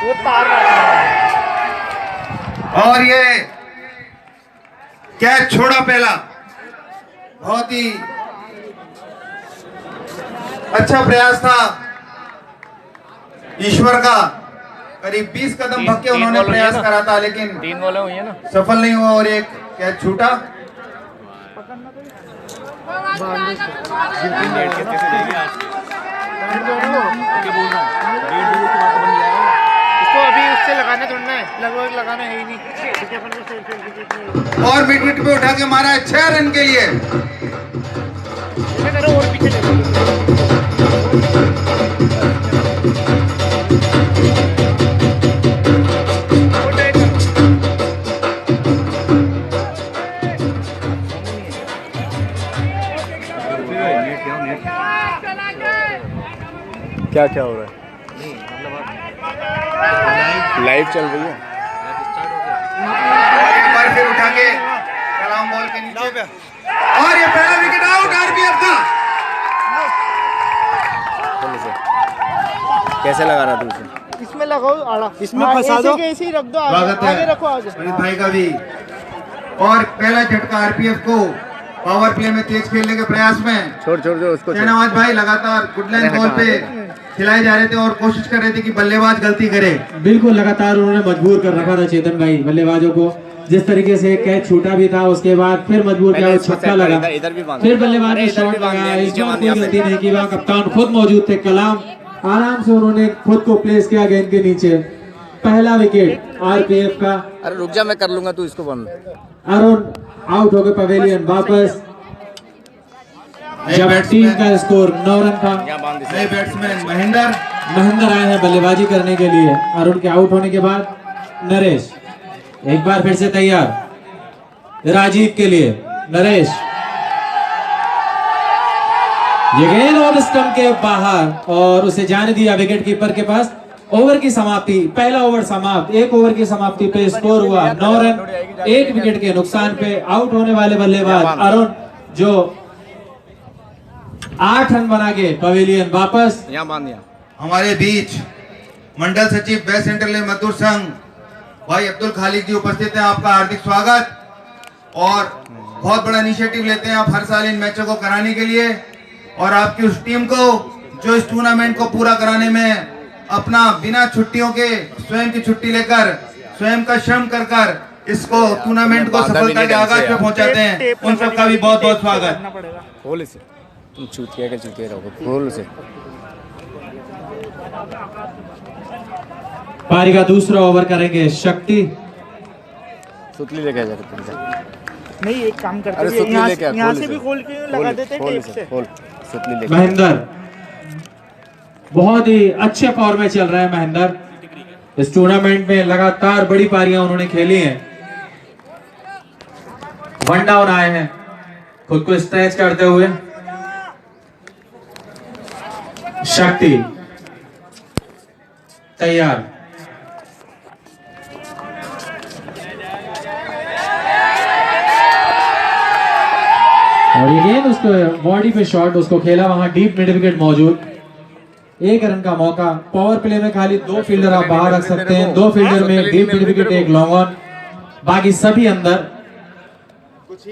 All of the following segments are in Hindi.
वो तार और ये कैच छोड़ा पहला, बहुत ही अच्छा प्रयास था ईश्वर का। करीब 20 कदम भग के उन्होंने प्रयास करा था, लेकिन 3 बॉलें हुई है ना, सफल नहीं हुआ और एक कैच छूटा। इसको अभी उससे लगाना थोड़ा है, लगभग लगाना है ही नहीं। और मिड विकेट पे उठा के मारा है 6 रन के लिए। करो और पीछे ले क्या क्या हो रहा है? लाइव चल रही है। एक बार फिर उठा के कलाम बॉल के नीचे, और ये पहला विकेट आउट आरपीएफ का। कैसे लगा रहा तू उसे? इसमें लगाओ आड़ा, इसमें फंसा दो, ऐसे ही रख दो, स्वागत आगे है रखो आगे। सुनील भाई का भी। और पहला झटका आरपीएफ को पावर प्ले में तेज खेलने के प्रयास में। छोड़ दो उसको। शहनवाज भाई लगातार गुड लाइन बॉल पे खिलाए जा रहे थे और कोशिश कर रहे थे कि बल्लेबाज गलती करे। बिल्कुल लगातार उन्होंने मजबूर कर रखा था चेतन भाई बल्लेबाजों को। जिस तरीके से कैच छूटा भी था, उसके बाद फिर मजबूर किया, छक्का लगा, फिर बल्लेबाज ने शॉट लगाया। इस बार कोई गलती नहीं की, वहाँ कप्तान खुद मौजूद थे कलाम। आराम से उन्होंने खुद को प्लेस किया गेंद के नीचे। पहला विकेट आरपीएफ का। अरे रुक जा, मैं कर लूंगा, तू इसको बंद। अरुण आउट हो गए, पवेलियन वापस। जब टीम का स्कोर 9 रन था। नए बैट्समैन महेंद्र आए हैं बल्लेबाजी करने के लिए। अरुण के आउट होने के बाद नरेश एक बार फिर से तैयार राजीव के लिए। नरेश, ये गेंद ऑफ स्टंप के बाहर और उसे जाने दिया विकेट कीपर के पास। ओवर की समाप्ति, पहला ओवर समाप्त। 1 ओवर की समाप्ति पे स्कोर हुआ 9 रन, 1 विकेट के नुकसान पे। आउट होने वाले बल्लेबाज अरुण, जो 8 रन बना के पवेलियन वापस। यहाँ बांध दिया। हमारे बीच मंडल सचिव वेस्ट सेंट्रल मजदूर संघ भाई अब्दुल खालिद जी उपस्थित हैं। आपका हार्दिक स्वागत। और बहुत बड़ा इनिशिएटिव लेते हैं आप हर साल इन मैचों को कराने के लिए, और आपकी उस टीम को जो इस टूर्नामेंट को पूरा कराने में अपना बिना छुट्टियों के स्वयं की छुट्टी लेकर स्वयं का श्रम कर इसको टूर्नामेंट को सफलता के आगाज पे पहुंचाते हैं, उन सबका भी बहुत बहुत स्वागत। खोल इसे, तुम चूतिया के चूतिया रहोगे। खोल उसे। पारी का दूसरा ओवर करेंगे शक्ति। सुतली लेके जा सकते। नहीं, एक काम करते अरे हैं, सुतली लेके आ, यहाँ खोल से भी इसे। खोल के लगा देते हैं टेप से। खोल सुतली लेके। महेंद्र बहुत ही अच्छे फॉर्म में चल रहा है। महेंद्र इस टूर्नामेंट में लगातार बड़ी पारियां उन्होंने खेली हैं। 1 डाउन आए हैं, खुद को स्ट्रेच करते हुए। शक्ति तैयार। और ये गेंद उसको बॉडी पे शॉट, उसको खेला वहां डीप मिड विकेट मौजूद। 1 रन का मौका। पावर प्ले में खाली 2 फील्डर आप बाहर रख सकते हैं। 2 फील्डर में deep mid wicket, 1 long on, बाकी सभी अंदर। कुछ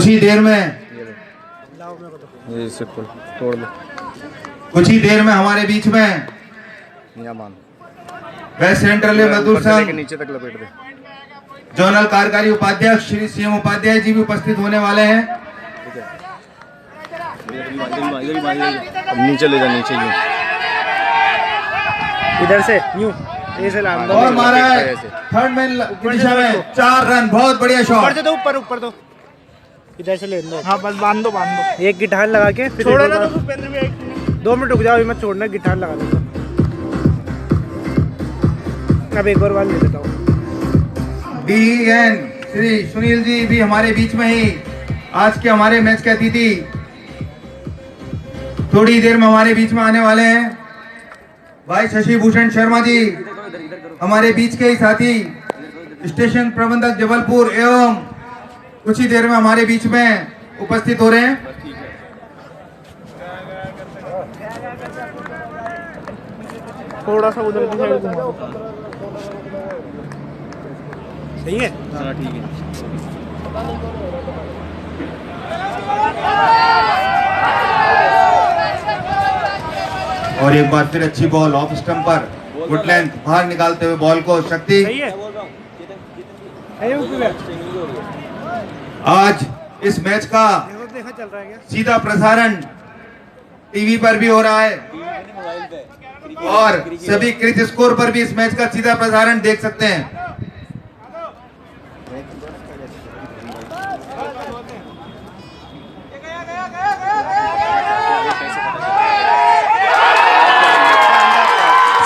ही देर में इसे खोल, तोड़ दो। कुछ ही देर में हमारे बीच में यहाँ बांध। वेस्ट सेंट्रल मजदूर संघ नीचे तक लपेट दे। जोनल कार्यकारी उपाध्यक्ष श्री सीएम उपाध्याय जी भी उपस्थित होने वाले हैं। अब नीचे ले जा, नीचे यूं। इधर से यूं ऐसे ला दो और मारा है थर्ड मैन की दिशा में 4 रन। बहुत बढ़िया ऊपर शॉट। से दो, ऊपर दो, इधर से ले दो। हाँ बस बांध दो। एक गिटार लगा के फिर छोड़ो ना, तो भूपेंद्र भी 2 मिनट रुक जाओ, अभी मत छोड़ना, गिटार लगा दो। अब एक और बार ले देता हूँ। DN श्री सुनील जी भी हमारे बीच में ही आज के हमारे मैच के अतिथि थोड़ी देर में हमारे बीच में आने वाले हैं। भाई शशि भूषण शर्मा जी हमारे बीच के ही साथी, स्टेशन प्रबंधक जबलपुर एवं कुछ ही देर में हमारे बीच में उपस्थित हो रहे हैं। थोड़ा सा उधर की साइड घुमा। सही है। हाँ ठीक है। और एक बार फिर अच्छी बॉल ऑफ स्टंप पर, गुड लेंथ, बाहर निकालते हुए बॉल को शक्ति। सही है। आज इस मैच का देखा चल रहा है क्या? सीधा प्रसारण टीवी पर भी हो रहा है और सभी क्रिकेट स्कोर पर भी इस मैच का सीधा प्रसारण देख सकते हैं।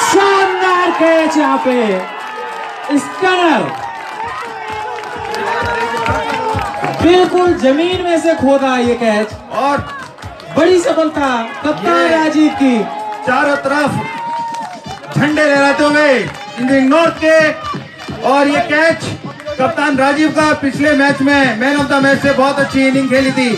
शानदार कैच यहाँ पे, स्टनर, बिल्कुल जमीन में से खोदा ये कैच और बड़ी सफलता कप्तान राजीव की। चारों तरफ झंडे लहराते हुए इंडियन नॉर्थ के, और ये कैच कप्तान राजीव का पिछले मैच में मैन ऑफ द मैच से बहुत अच्छी इनिंग खेली थी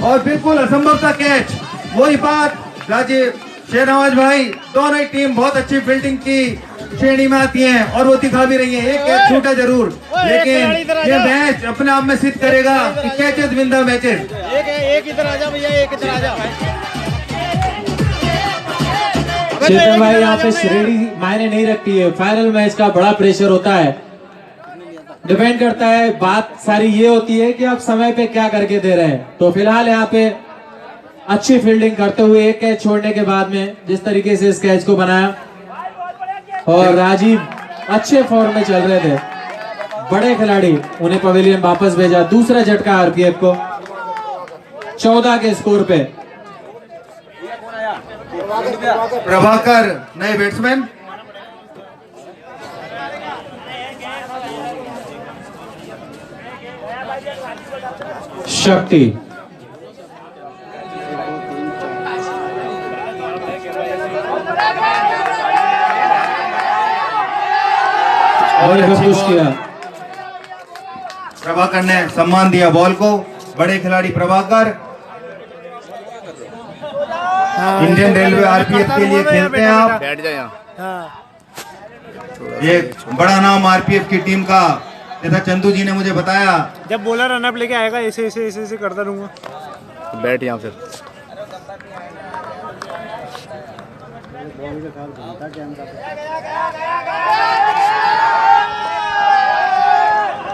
और बिल्कुल असंभव था कैच। वही बात राजीव, शहनवाज भाई, दोनों ही टीम बहुत अच्छी फील्डिंग की श्रेणी में आती हैं और वो दिखा भी रही है। एक कैच छूटा जरूर, लेकिन ये मैच अपने आप में सिद्ध करेगा कि कैचेस विन द मैचेस। एक इधर आ जा भैया, एक इधर आ जा। चेतन भाई, यहाँ पे श्रेणी मायने नहीं रखती है, फाइनल मैच का बड़ा प्रेशर होता है, डिपेंड करता है। बात सारी ये होती है कि आप समय पे क्या करके दे रहे हैं। तो फिलहाल यहाँ पे अच्छी फील्डिंग करते हुए एक कैच छोड़ने के बाद में जिस तरीके से इस कैच को बनाया, और राजीव अच्छे फॉर्म में चल रहे थे, बड़े खिलाड़ी, उन्हें पवेलियन वापस भेजा। दूसरा झटका आरपीएफ को 14 के स्कोर पे। प्रभाकर नए बैट्समैन, शक्ति, और पुश किया। प्रभाकर ने सम्मान दिया बॉल को, बड़े खिलाड़ी प्रभाकर इंडियन रेलवे आरपीएफ के लिए खेलते हैं आप। बैठ जाए यहाँ। ये बड़ा नाम आरपीएफ की टीम का, जैसा चंदू जी ने मुझे बताया। जब बॉलर रनअप लेके आएगा ऐसे ऐसे ऐसे ऐसे करता रहूंगा। बैठ यहाँ फिर।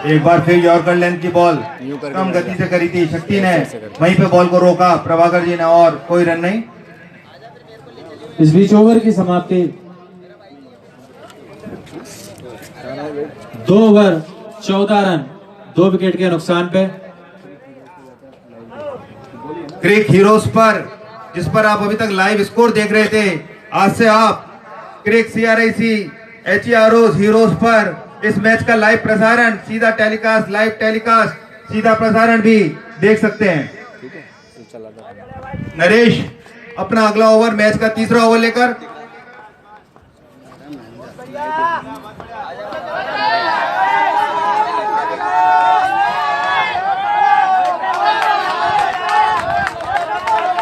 एक बार फिर यॉर्कर लेंथ की बॉल कम गति से करी थी, शक्ति ने वहीं पे बॉल को रोका प्रभाकर जी ने, और कोई रन नहीं। इस बीच ओवर की समाप्ति, 2 ओवर 14 रन, 2 विकेट के नुकसान पे। क्रिक हीरोज पर, जिस पर आप अभी तक लाइव स्कोर देख रहे थे, आज से आप क्रिक CRIC HEROs हीरोज पर इस मैच का लाइव प्रसारण, सीधा टेलीकास्ट, लाइव टेलीकास्ट, सीधा प्रसारण भी देख सकते हैं। नरेश अपना अगला ओवर, मैच का तीसरा ओवर लेकर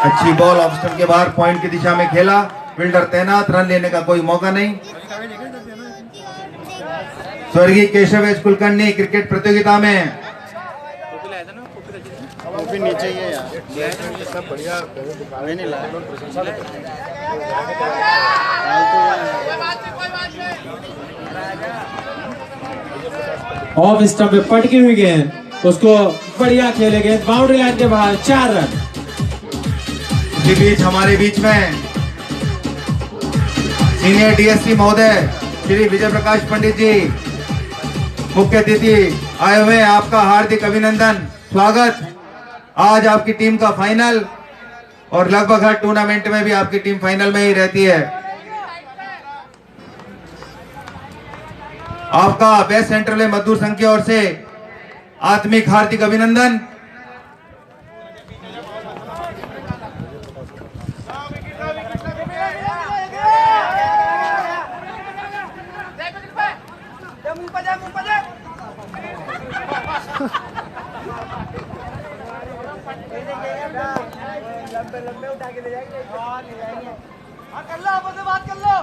अच्छी बॉल ऑफ स्टंप के बाहर पॉइंट की दिशा में खेला, फील्डर तैनात, रन लेने का कोई मौका नहीं। स्वर्गीय केशव एच कुलकर्णी क्रिकेट प्रतियोगिता में नीचे ही है यार, सब बढ़िया नहीं लाया। ऑफ स्टंप पे पटकी हुई गेंद, उसको बढ़िया खेले गेंद, बाउंड्री लाइन के बाहर, 4 रन। इसी बीच हमारे बीच में सीनियर DSC महोदय श्री विजय प्रकाश पंडित जी मुख्य अतिथि आए हुए, आपका हार्दिक अभिनंदन, स्वागत। आज आपकी टीम का फाइनल, और लगभग हर टूर्नामेंट में भी आपकी टीम फाइनल में ही रहती है। आपका बेस्ट सेंट्रल मजदूर संघ की ओर से आत्मिक हार्दिक अभिनंदन। लंबे उठा के ले जाएंगे। कर लो, आपस में बात कर लो।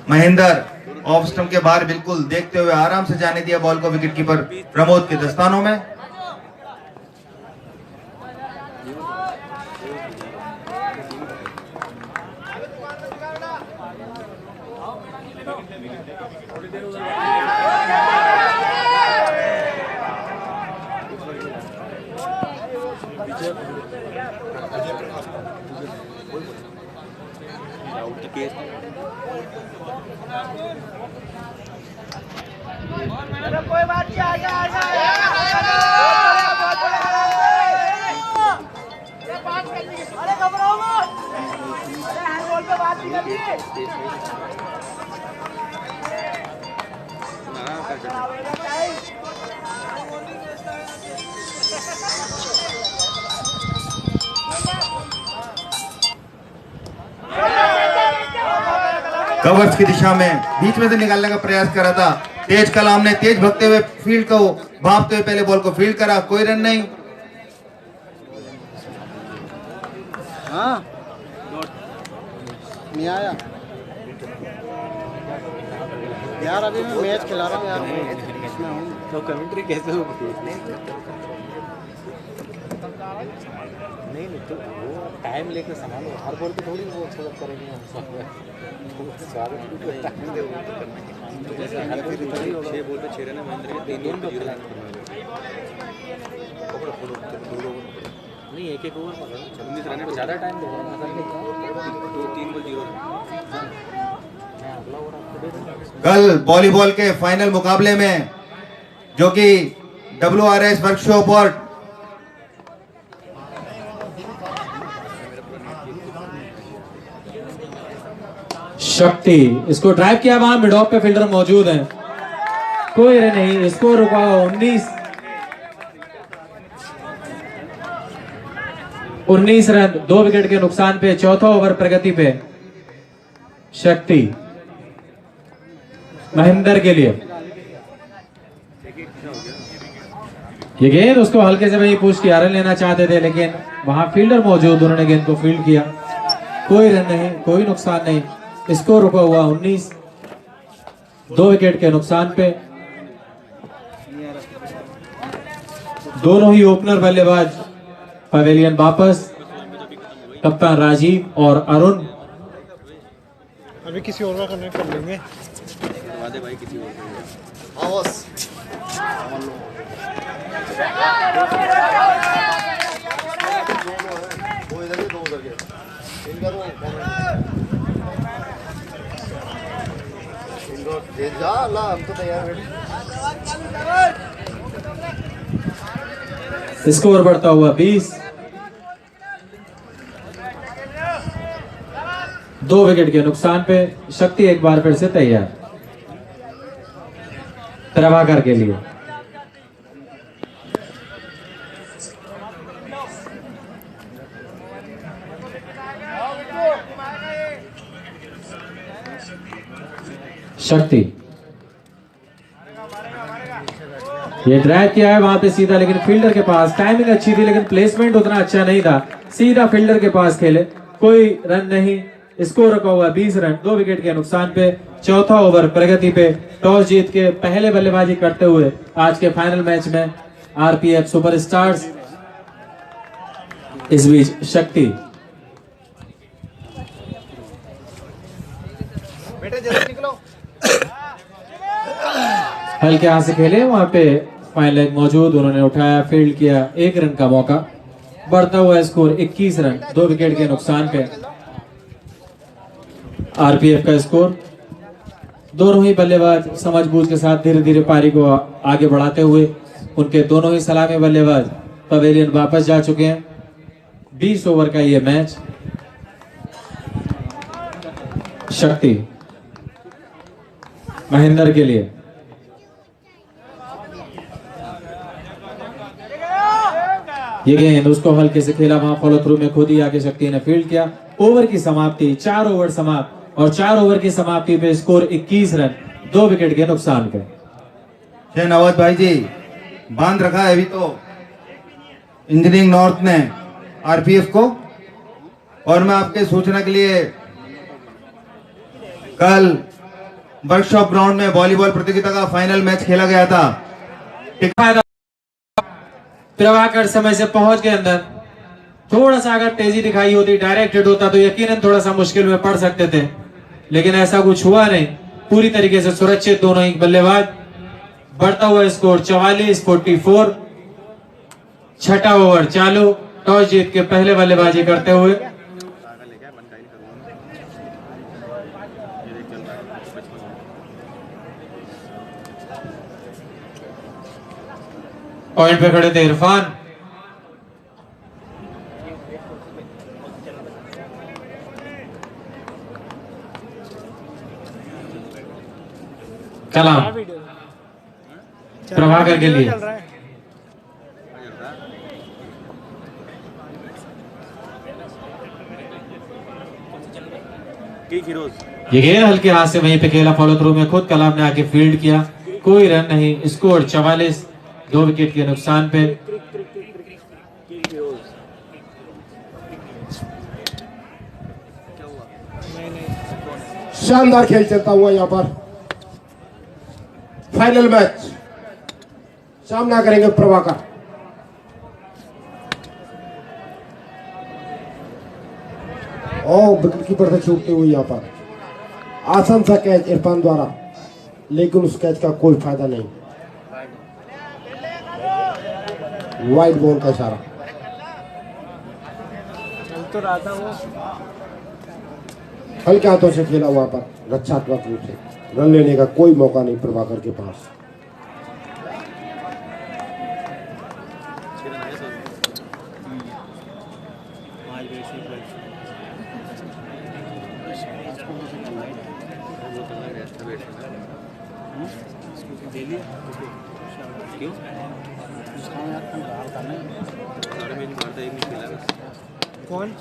महेंद्र ऑफ स्टंप के बाहर बिल्कुल देखते हुए आराम से जाने दिया बॉल को विकेट कीपर प्रमोद के दस्तानों में। कोई बात नहीं, आगे आगे अरे घबराओ मत, अरे हैंडबॉल पे बात नहीं करनी। कवर्स की दिशा में बीच में से निकालने का प्रयास करा था तेज कलाम ने, तेज भगते हुए फील्ड को भापते हुए पहले बॉल को फील्ड करा, कोई रन नहीं। हाँ नहीं आया यार, अभी मैं मैच खिला रहा हूँ यार, इसमें हूँ तो कमेंट्री कैसे होगी? नहीं तो वो टाइम लेकर संभालो, हर बॉल पे थोड़ी वो अच्छा करेंगे हम सब। स्वागत जैसे हर बॉल पे 6 बॉल पे 6 रन महेंद्र के 3 तो नहीं, एक ओवर 19 रन को ज़्यादा टाइम दो, 2-3 बॉल 0 रन। कल वॉलीबॉल के फाइनल मुकाबले में जो कि WRS वर्कशॉप और शक्ति इसको ड्राइव किया, वहां मिड ऑफ पे फील्डर मौजूद है, कोई रन नहीं, स्कोर रुका 19 रन 2 विकेट के नुकसान पे। चौथा ओवर प्रगति पे शक्ति महेंद्र के लिए। ये गेंद उसको हल्के से वही पुश किया, रन लेना चाहते थे लेकिन वहां फील्डर मौजूद, उन्होंने गेंद को फील्ड किया, कोई रन नहीं, कोई नुकसान नहीं, स्कोर रुका हुआ 19 2 विकेट के नुकसान पे। दोनों ही ओपनर बल्लेबाज पवेलियन वापस, कप्तान राजीव और अरुण। अभी किसी और का कनेक्ट कर लेंगे भाई, किसी और हम तो तैयार। स्कोर बढ़ता हुआ 20 2 विकेट के नुकसान पे। शक्ति एक बार फिर से तैयार प्रभाकर के लिए। शक्ति ये ड्राइव किया है वहां पे सीधा, लेकिन फील्डर के पास, टाइमिंग अच्छी थी लेकिन प्लेसमेंट उतना अच्छा नहीं था, सीधा फील्डर के पास खेले, कोई रन नहीं, स्कोर रखा हुआ 20 रन 2 विकेट के नुकसान पे। चौथा ओवर प्रगति पे टॉस जीत के पहले बल्लेबाजी करते हुए आज के फाइनल मैच में आरपीएफ सुपरस्टार्स। इस बीच शक्ति बेटे जल्दी निकलो, हल्के हाथ से खेले, वहां पे फाइनल मौजूद, उन्होंने उठाया, फील्ड किया, 1 रन का मौका, बढ़ता हुआ स्कोर 21 रन 2 विकेट के नुकसान पे। आरपीएफ का स्कोर। दोनों ही बल्लेबाज समझबूझ के साथ धीरे धीरे पारी को आगे बढ़ाते हुए, उनके दोनों ही सलामी बल्लेबाज पवेलियन वापस जा चुके हैं। 20 ओवर का ये मैच। शक्ति महेंद्र के लिए, ये गेंद उसको हल्के से खेला, वहां फॉलो थ्रू में खुद ही आके शक्ति ने फील्ड किया। ओवर की समाप्ति, 4 ओवर समाप्त, और 4 ओवर की समाप्ति पे स्कोर 21 रन 2 विकेट के नुकसान पे। नवाज भाई जी बांध रखा है अभी तो इंजीनियरिंग नॉर्थ ने आरपीएफ को। और मैं आपके सूचना के लिए, कल वर्कशॉप ग्राउंड में वॉलीबॉल प्रतियोगिता का फाइनल मैच खेला गया था। प्रभाकर समय से पहुंच गए अंदर। थोड़ा सा अगर तेजी दिखाई होती, डायरेक्ट हिट होता तो यकीनन थोड़ा सा मुश्किल में पड़ सकते थे, लेकिन ऐसा कुछ हुआ नहीं। पूरी तरीके से सुरक्षित दोनों ही बल्लेबाज। बढ़ता हुआ स्कोर 44-44। छठा ओवर चालू। टॉस जीत के पहले बल्लेबाजी करते हुए पॉइंट पे खड़े थे इरफान। कलाम प्रभाकर के लिए ये गेंद हल्के हाथ से वहीं पे खेला फॉलो थ्रू में। खुद कलाम ने आके फील्ड किया, कोई रन नहीं। स्कोर 44, 2 विकेट के नुकसान पे। शानदार खेल चलता हुआ यहाँ पर फाइनल मैच सामना करेंगे प्रभाकर। और विकेट कीपर से छूटते हुए यहाँ पर आसान सा कैच इरफान द्वारा, लेकिन उस कैच का कोई फायदा नहीं। वाइड बॉल का इशारा। तो रहा था वो हल्के हाथों से खेला वहां पर रक्षात्मक रूप से। रन लेने का कोई मौका नहीं प्रभाकर के पास। कौन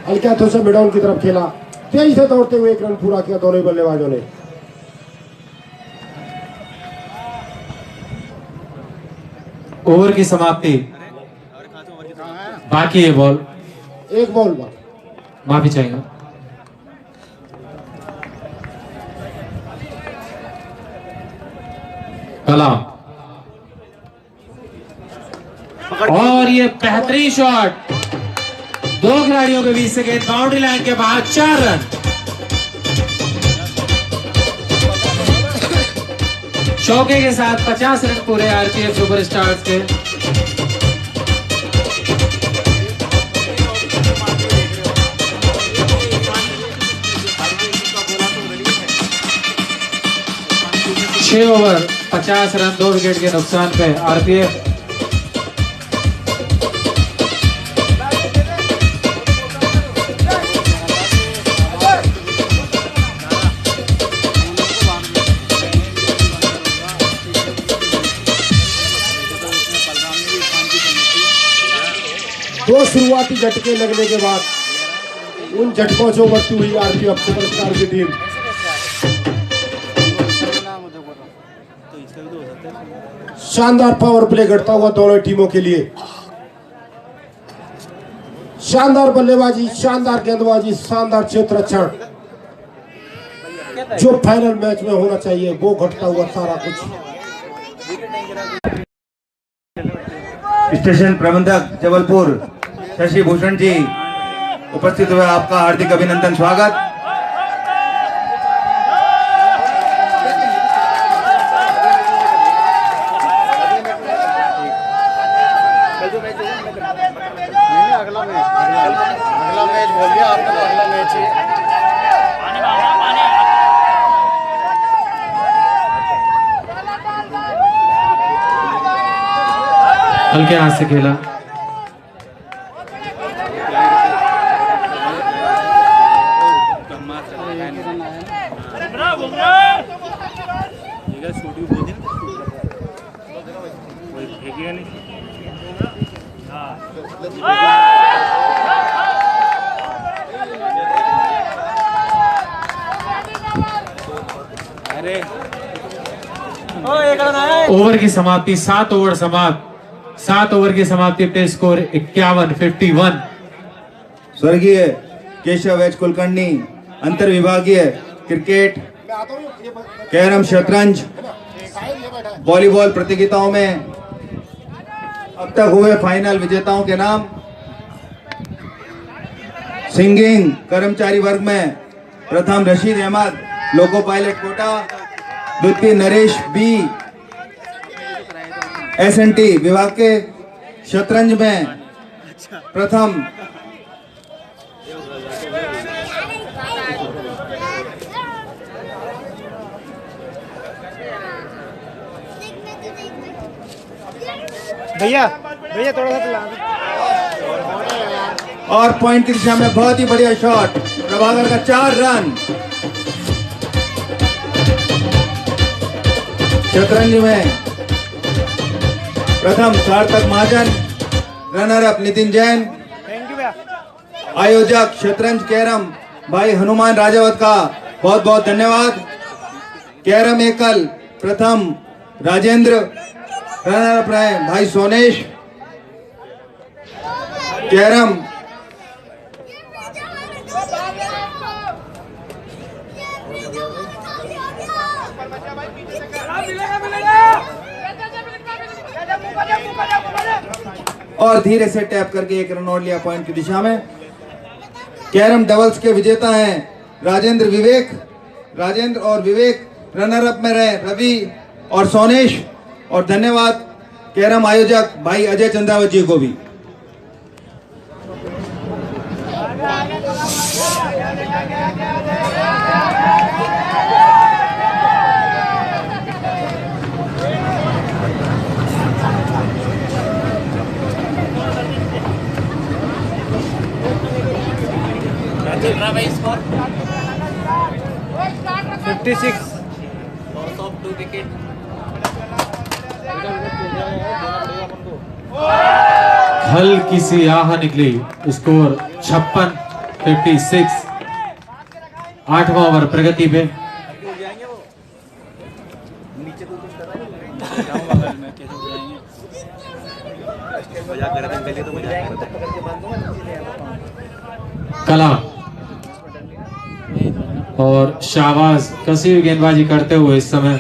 हल्के हाथों से मिडॉन की तरफ खेला, तेजी से दौड़ते हुए 1 रन पूरा किया दोनों बल्लेबाजों ने। ओवर की समाप्ति। बाकी है बॉल, 1 बॉल बाद माफी चाहेंगे। कलाम और ये बेहतरीन शॉट 2 खिलाड़ियों के बीच से गेंद बाउंड्री लाइन के बाद 4 रन। चौके के साथ 50 रन पूरे आरपीएफ सुपरस्टार्स के। छह ओवर 50 रन 2 विकेट के नुकसान पे आरपीएफ। दो शुरुआती झटके लगने के बाद उन झटकों से उभरती हुई आरपीएफ सुपरस्टार की टीम शानदार पावर प्ले करता हुआ दोनों टीमों के लिए। शानदार बल्लेबाजी, शानदार गेंदबाजी, शानदार क्षेत्र रक्षण, जो फाइनल मैच में होना चाहिए वो घटता हुआ सारा कुछ। स्टेशन प्रबंधक जबलपुर शशि भूषण जी उपस्थित हुए, आपका हार्दिक अभिनंदन, स्वागत। अगला मैच बोल दिया आपने, तो अगला मैच ही हल्के हाथ से खेला। ओवर की समाप्ति 7 ओवर समाप्त। 7 ओवर की समाप्ति पे स्कोर 51-51। स्वर्गीय केशव एच कुलकर्णी अंतर विभागीय क्रिकेट, कैरम, शतरंज, वॉलीबॉल प्रतियोगिताओं में अब तक हुए फाइनल विजेताओं के नाम। सिंगिंग कर्मचारी वर्ग में प्रथम रशीद अहमद लोको पायलट कोटा, द्वितीय नरेश बी एसएनटी विभाग के, शतरंज में प्रथम भैया भैया थोड़ा सा चला दो। और पॉइंट की दिशा में बहुत ही बढ़िया शॉट, प्रभाकर का 4 रन। शतरंज में प्रथम Sarthak Mahajan, runner up Nitin Jain, thank you भैया। आयोजक शतरंज कैरम भाई हनुमान राजावत का बहुत बहुत धन्यवाद। कैरम एकल प्रथम राजेंद्र, रनर अप रहे भाई सोनेश। कैरम और धीरे से टैप करके 1 रन और लिया पॉइंट की दिशा में। कैरम डबल्स के विजेता हैं राजेंद्र और विवेक, रनर अप में रहे रवि और सोनेश। और धन्यवाद कैरम आयोजक भाई अजय चंद्रावत जी को भी। चल रहा भाई स्कोर 56 2 विकेट। हल्की सी आह निकली, स्कोर 56। 8वां ओवर प्रगति पे। कलाम और शाहबाज कसी हुई गेंदबाजी करते हुए इस समय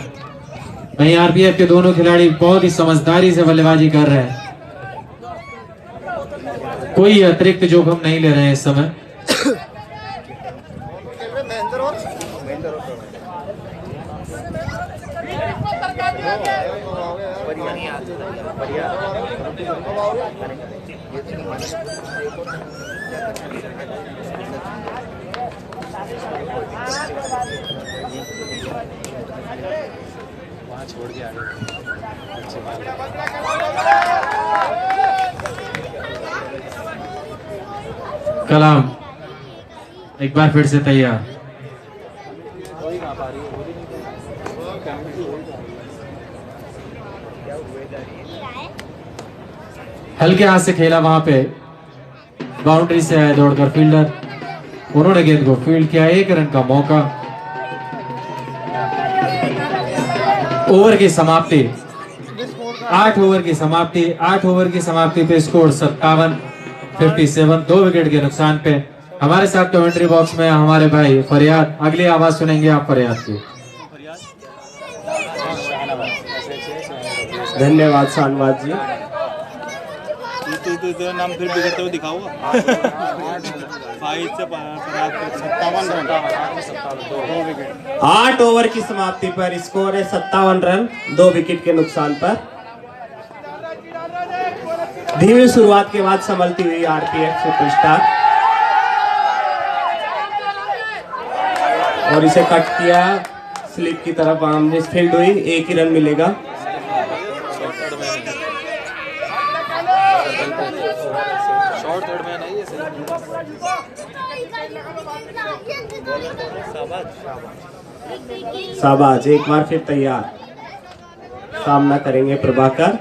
वहीं आरपीएफ के दोनों खिलाड़ी बहुत ही समझदारी से बल्लेबाजी कर रहे हैं। कोई अतिरिक्त जोखिम नहीं ले रहे हैं इस समय। छोड़ दिया कलाम एक बार फिर से तैयार। हल्के हाथ से खेला, वहां पे बाउंड्री से आए दौड़कर फील्डर, उन्होंने गेंद को फील्ड किया। 1 रन का मौका। ओवर की समाप्ति 8 ओवर की समाप्ति। 8 ओवर की समाप्ति पे स्कोर 57 2 विकेट के नुकसान पे। हमारे साथ कमेंट्री बॉक्स में हमारे भाई फरियाद, अगली आवाज सुनेंगे आप फरियाद की। धन्यवाद शानवाज जी। तो नाम फिर बिगड़ते हुए दिखाऊंगा। 8 ओवर की समाप्ति पर स्कोर है 57 रन 2 विकेट के नुकसान पर। धीमी शुरुआत के बाद संभलती हुई आरपीएफ सुपरस्टार, और इसे कट किया स्लिप की तरफ, आमने फील्ड हुई, 1 ही रन मिलेगा। शाबाश, एक बार फिर तैयार, सामना करेंगे प्रभाकर।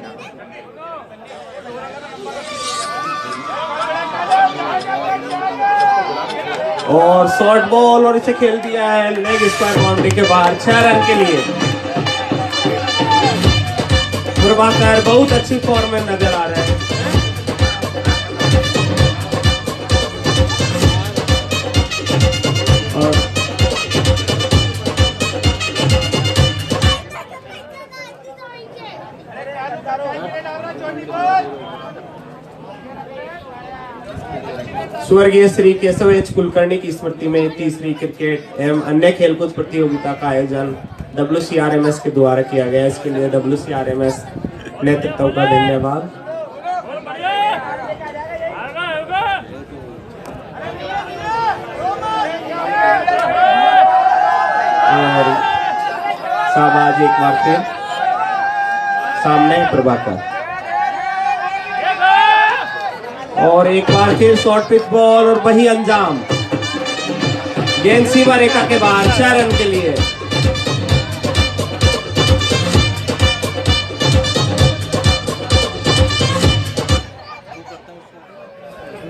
और शॉर्ट बॉल, और इसे खेल दिया है लेग स्क्वायर बाउंड्री के बाहर 6 रन के लिए। प्रभाकर बहुत अच्छी फॉर्म में नजर आ रहे हैं। स्वर्गीय श्री केशव एच कुलकर्णी की स्मृति में तीसरी क्रिकेट एवं अन्य खेलकूद प्रतियोगिता का आयोजन WCRMS के द्वारा किया गया। इसके लिए WCRMS नेतृत्व का धन्यवाद। और शाबाश एक बार फिर सामने प्रभाकर और एक बार फिर शॉर्ट पिच बॉल और वही अंजाम। गेंद सीमा रेखा के बाहर 4 रन के लिए।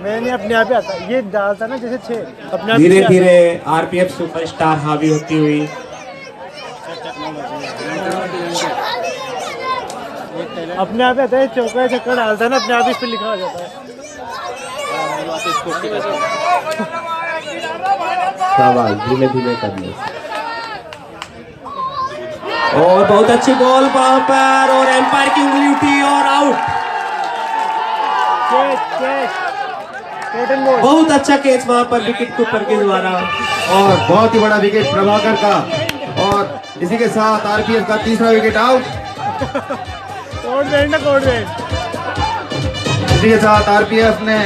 मैंने अपने आप ही आता ये डालता ना जैसे 6 अपने आप धीरे धीरे RPF सुपरस्टार हावी होती हुई अपने आप ही आता है। चौका छक्का डालता है ना अपने आप इस पे लिखा हो जाता है। शाबाश धीमे धीमे करने और बहुत अच्छी बॉल वहां पर और एम्पायर की उंगली उठी और आउट। बहुत अच्छा कैच वहां पर विकेट कीपर के द्वारा और बहुत ही बड़ा विकेट प्रभाकर का और इसी के साथ RPF का तीसरा विकेट आउट। इसी के साथ RPF ने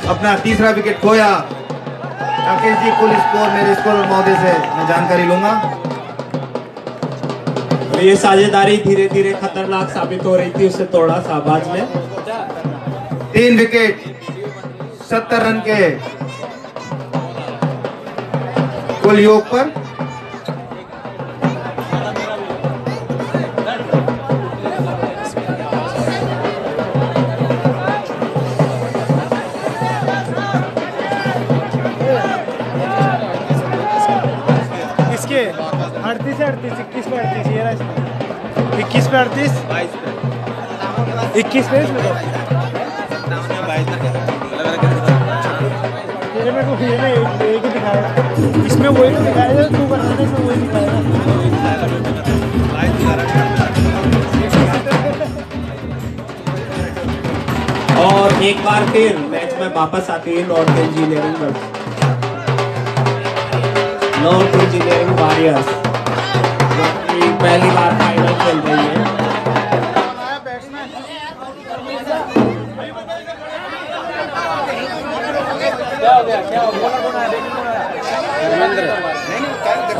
अपना तीसरा विकेट खोया। राकेश जी कुल स्कोर मेरे स्कोर महोदय से मैं जानकारी लूंगा। ये साझेदारी धीरे धीरे खतरनाक साबित हो रही थी, उसे तोड़ा शाहबाज ने। 3 विकेट 70 रन के कुल योग पर। इसके 38 से 38 21 पे 38 ये रहा इसमें 21 पे 38 21 पे इसमें तेरे में को ये ना एक ही दिखाया इसमें वही तो दिखाया है तू कर रहा है इसमें वही दिखाया है। और एक बार फिर मैच में वापस आती है नॉर्थ इंजीनियरिंग वॉरियर्स जो कि पहली बार फाइनल खेल रही है।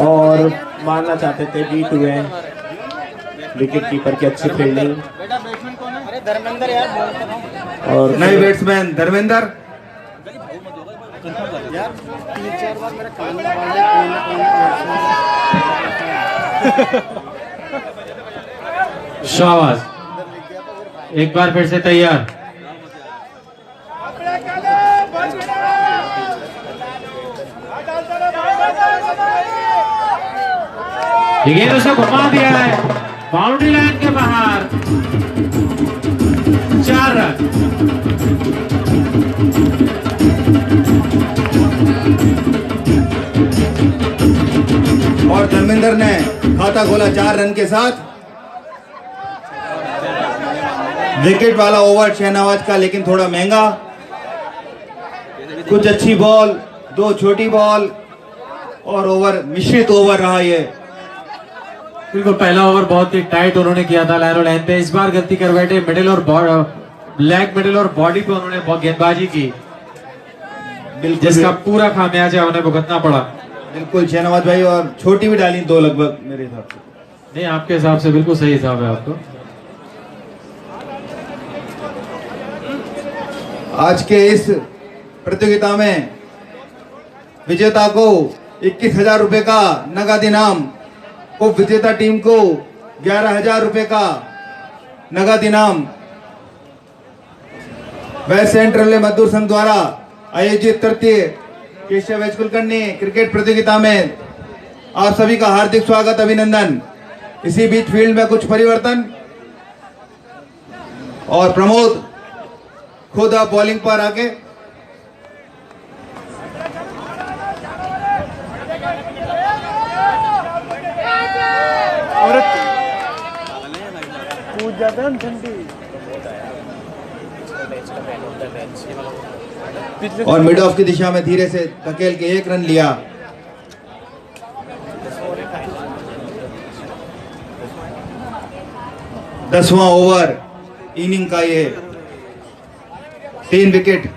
और मानना चाहते थे बीट हुए विकेट कीपर की अच्छी फील्डिंग और नए बैट्समैन धर्मेंद्र। शाबाश एक बार फिर से तैयार। गेंद उसे घुमा दिया है बाउंड्री लाइन के बाहर 4 रन। और धर्मेंद्र ने खाता खोला 4 रन के साथ। विकेट वाला ओवर शहनवाज का लेकिन थोड़ा महंगा। कुछ अच्छी बॉल 2 छोटी बॉल और ओवर मिश्रित ओवर रहा ये। बिल्कुल पहला ओवर बहुत ही टाइट उन्होंने किया था लाइन लाइन पे। इस बार गलती कर बैठे मिडिल और लेग मिडिल और बॉडी पे उन्होंने गेंदबाजी की जिसका पूरा खामियाजा उन्हें भुगतना पड़ा। बिल्कुल शहनवाज भाई और छोटी भी डाली 2 लगभग मेरे हिसाब से। नहीं आपके हिसाब से बिल्कुल सही हिसाब है आपको। आज के इस प्रतियोगिता में विजेता को 21,000 रुपए का नगद इनाम, उप विजेता टीम को 11,000 रुपए का नगद इनाम वेस्ट सेंट्रल मजदूर संघ द्वारा आयोजित तृतीय केशव एच कुलकर्णी क्रिकेट प्रतियोगिता में आप सभी का हार्दिक स्वागत अभिनंदन। इसी बीच फील्ड में कुछ परिवर्तन और प्रमोद खुद आप बॉलिंग पर आके पूछ जाते हैं ठंडी और मिड ऑफ की दिशा में धीरे से धकेल के 1 रन लिया। दसवां ओवर इनिंग का ये 3 विकेट।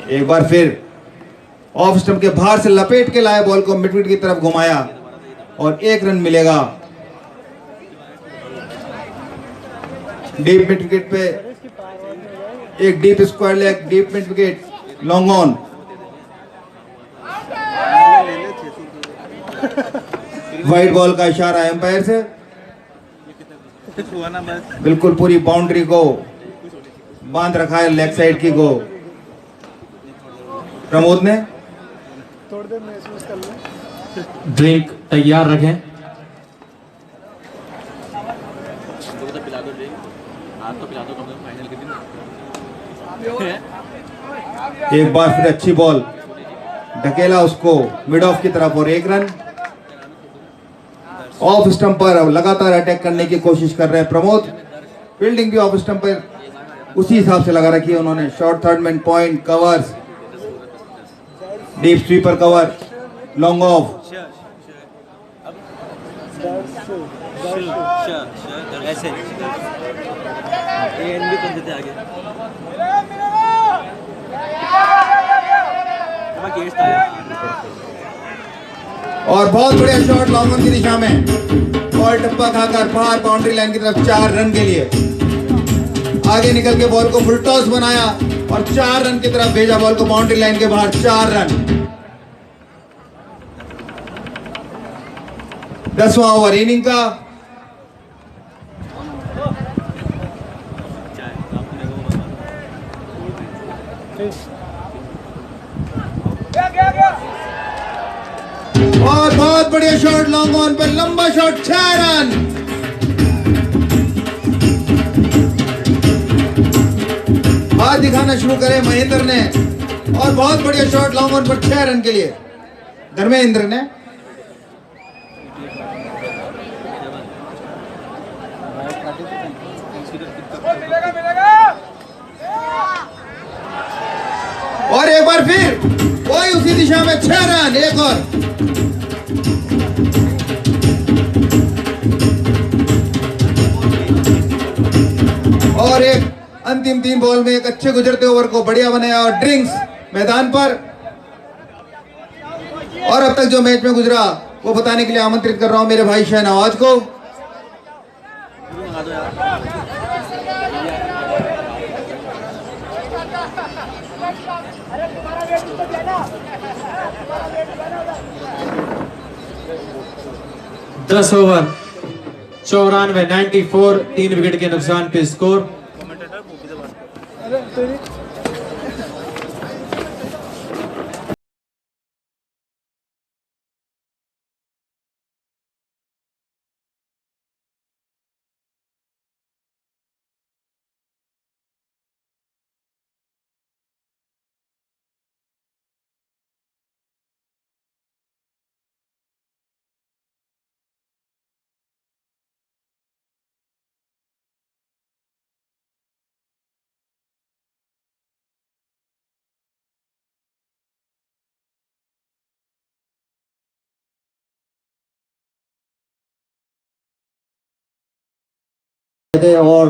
एक बार फिर ऑफ स्टंप के बाहर से लपेट के लाए बॉल को मिडविकेट की तरफ घुमाया और 1 रन मिलेगा। डीप मिड विकेट पे एक deep square leg, deep mid wicket, long on. Wide ball का इशारा एम्पायर से, बिल्कुल पूरी बाउंड्री को बांध रखा है लेग साइड की को प्रमोद ने। ड्रिंक तैयार रखें। एक बार फिर अच्छी बॉल, ढकेला उसको मिड ऑफ की तरफ और 1 रन। ऑफ स्टंप पर लगातार अटैक करने की कोशिश कर रहे हैं प्रमोद। फील्डिंग भी ऑफ स्टंप पर उसी हिसाब से लगा रखी है उन्होंने। Short third man point, covers, deep sweeper cover, long off. और बहुत बढ़िया शॉट लॉन्ग ऑन की दिशा में और टप्पा खाकर बाहर बाउंड्री लाइन की तरफ 4 रन के लिए। आगे निकल के बॉल को फुल टॉस बनाया और 4 रन की तरफ भेजा बॉल को बाउंड्री लाइन के बाहर। 4 रन। 10वां ओवर इनिंग का। और बहुत बढ़िया शॉट लॉन्ग ऑन पर, लंबा शॉट, 6 रन। हाथ दिखाना शुरू करे महेंद्र ने और बहुत बढ़िया शॉट लॉन्ग ऑन पर 6 रन के लिए धर्मेंद्र ने। और एक बार फिर वही उसी दिशा में 6 रन। एक और एक अंतिम 3 बॉल में एक अच्छे गुजरते ओवर को बढ़िया बनाया और ड्रिंक्स मैदान पर। और अब तक जो मैच में गुजरा वो बताने के लिए आमंत्रित कर रहा हूं मेरे भाई शहनवाज को। दस ओवर 94, 94, 3 विकेट के नुकसान पे स्कोर। और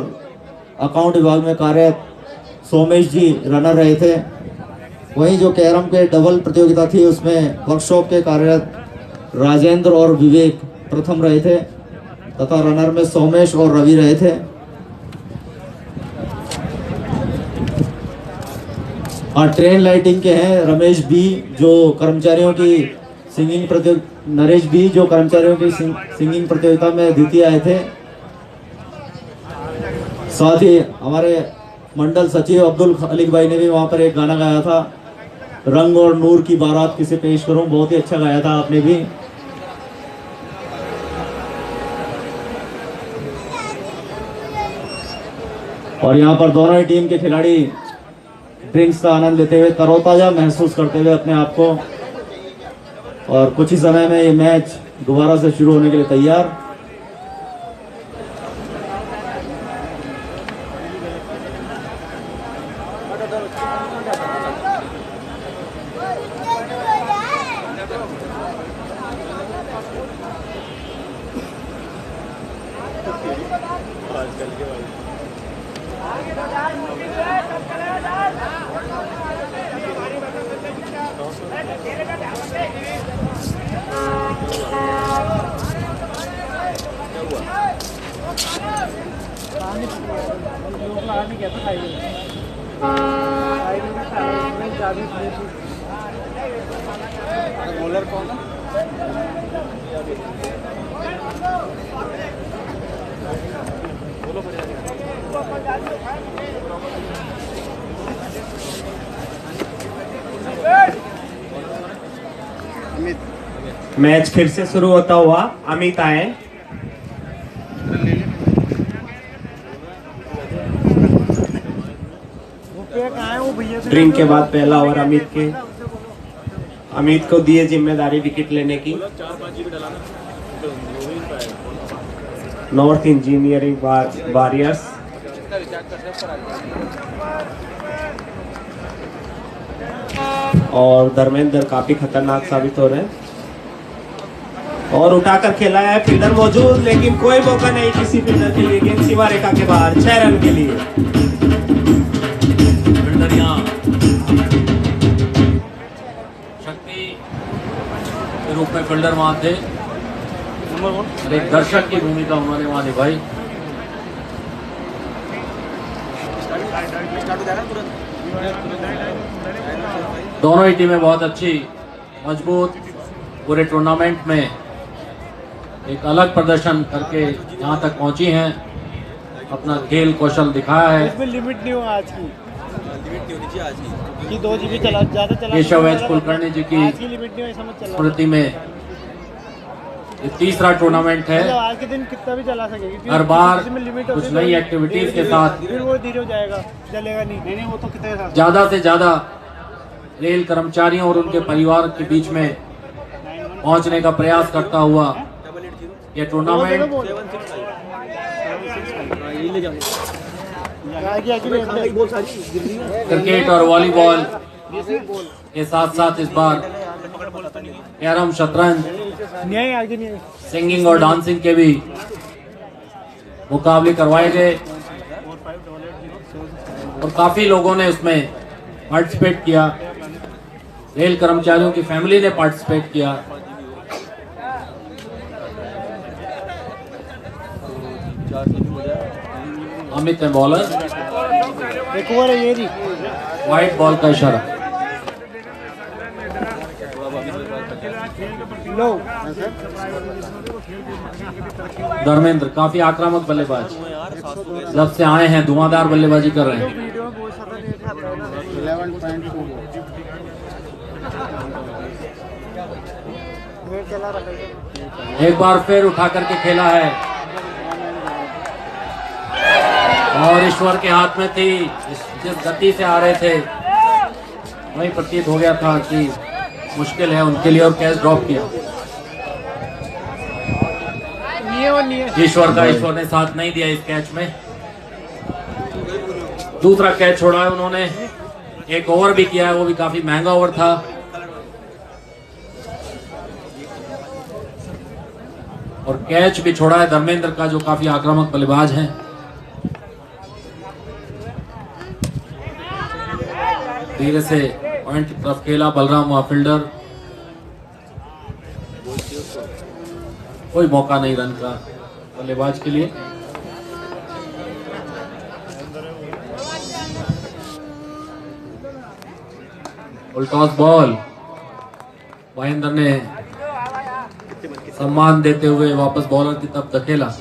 अकाउंट विभाग में कार्यरत सोमेश जी रनर रहे थे। वहीं जो कैरम के डबल प्रतियोगिता थी उसमें वर्कशॉप के कार्यरत राजेंद्र और विवेक प्रथम रहे थे तथा रनर में सोमेश और रवि रहे थे। और ट्रेन लाइटिंग के हैं रमेश बी जो कर्मचारियों की सिंगिंग प्रतियोगिता, नरेश बी जो कर्मचारियों की सिंगिंग प्रतियोगिता में द्वितीय आए थे। साथ ही हमारे मंडल सचिव अब्दुल खालिक भाई ने भी वहाँ पर एक गाना गाया था, रंग और नूर की बारात किसे पेश करूं। बहुत ही अच्छा गाया था आपने भी। और यहाँ पर दोनों ही टीम के खिलाड़ी ड्रिंक्स का आनंद लेते हुए तरोताजा महसूस करते हुए अपने आप को। और कुछ ही समय में ये मैच दोबारा से शुरू होने के लिए तैयार। मैच फिर से शुरू होता हुआ अमित आए। ड्रिंक के बाद पहला ओवर अमित को दिए जिम्मेदारी विकेट लेने की। नॉर्थ इंजीनियरिंग वॉरियर्स और धर्मेंद्र काफी खतरनाक साबित हो रहे हैं। और उठाकर खेला है, फील्डर मौजूद लेकिन कोई मौका नहीं किसी फील्डर के लिए। गेंद सीमा रेखा के बाहर, 6 रन के लिए। फील्डर यहाँ शक्ति के रूप में फील्डर वहां थे, एक दर्शक की भूमिका उन्होंने वहां निभाई। दोनों ही टीमें बहुत अच्छी मजबूत पूरे टूर्नामेंट में एक अलग प्रदर्शन करके यहाँ तक पहुंची हैं, अपना खेल कौशल दिखाया है। इसमें लिमिट नहीं हो आज की, कि 2 GB चला ज्यादा चला। केशव एच कुलकर्णी जी की स्मृति में ये तीसरा टूर्नामेंट है। आज के दिन कितना भी चला सकेगी, हर बार कुछ नई एक्टिविटीज के साथ फिर वो धीरे हो जाएगा, चलेगा नहीं वो तो कितने ज्यादा से ज्यादा रेल कर्मचारियों और उनके परिवार के बीच में पहुंचने का प्रयास करता हुआ ये टूर्नामेंट क्रिकेट और वॉलीबॉल के साथ साथ इस बार कैरम, शतरंज, सिंगिंग और डांसिंग के भी मुकाबले करवाए गए और काफी लोगों ने उसमें पार्टिसिपेट किया। रेल कर्मचारियों की फैमिली ने पार्टिसिपेट किया। अमित है बॉलर, एक ओवर है ये जी, व्हाइट बॉल का इशारा। धर्मेंद्र काफी आक्रामक बल्लेबाज, जब से आए हैं धुआंधार बल्लेबाजी कर रहे हैं। एक बार फिर उठा करके खेला है और ईश्वर के हाथ में थी। जिस गति से आ रहे थे वही प्रतीत हो गया था कि मुश्किल है उनके लिए और कैच ड्रॉप किया। ईश्वर ने साथ नहीं दिया इस कैच में। दूसरा कैच छोड़ा है उन्होंने, एक ओवर भी किया है, वो भी काफी महंगा ओवर था। और कैच भी छोड़ा है धर्मेंद्र का, जो काफी आक्रामक बल्लेबाज हैं। धीरे से पॉइंट की तरफ खेला बलराम फील्डर, कोई मौका नहीं रन का बल्लेबाज के लिए। उल्टॉस बॉल, महेंद्र ने सम्मान देते हुए वापस बॉलर की तरफ धकेला।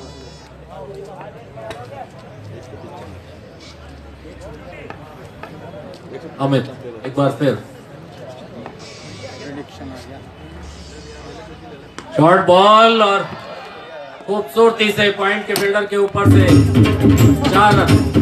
अमित एक बार फिर शॉर्ट बॉल और खूबसूरती से पॉइंट के फील्डर के ऊपर से 4 रन।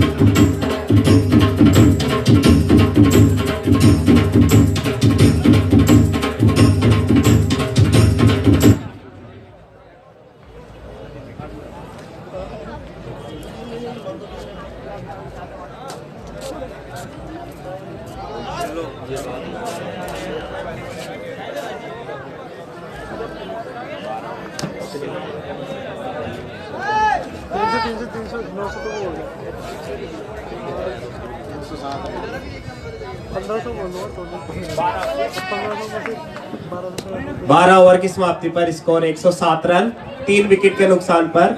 बारह ओवर की समाप्ति पर स्कोर 107 रन, 3 विकेट के नुकसान पर।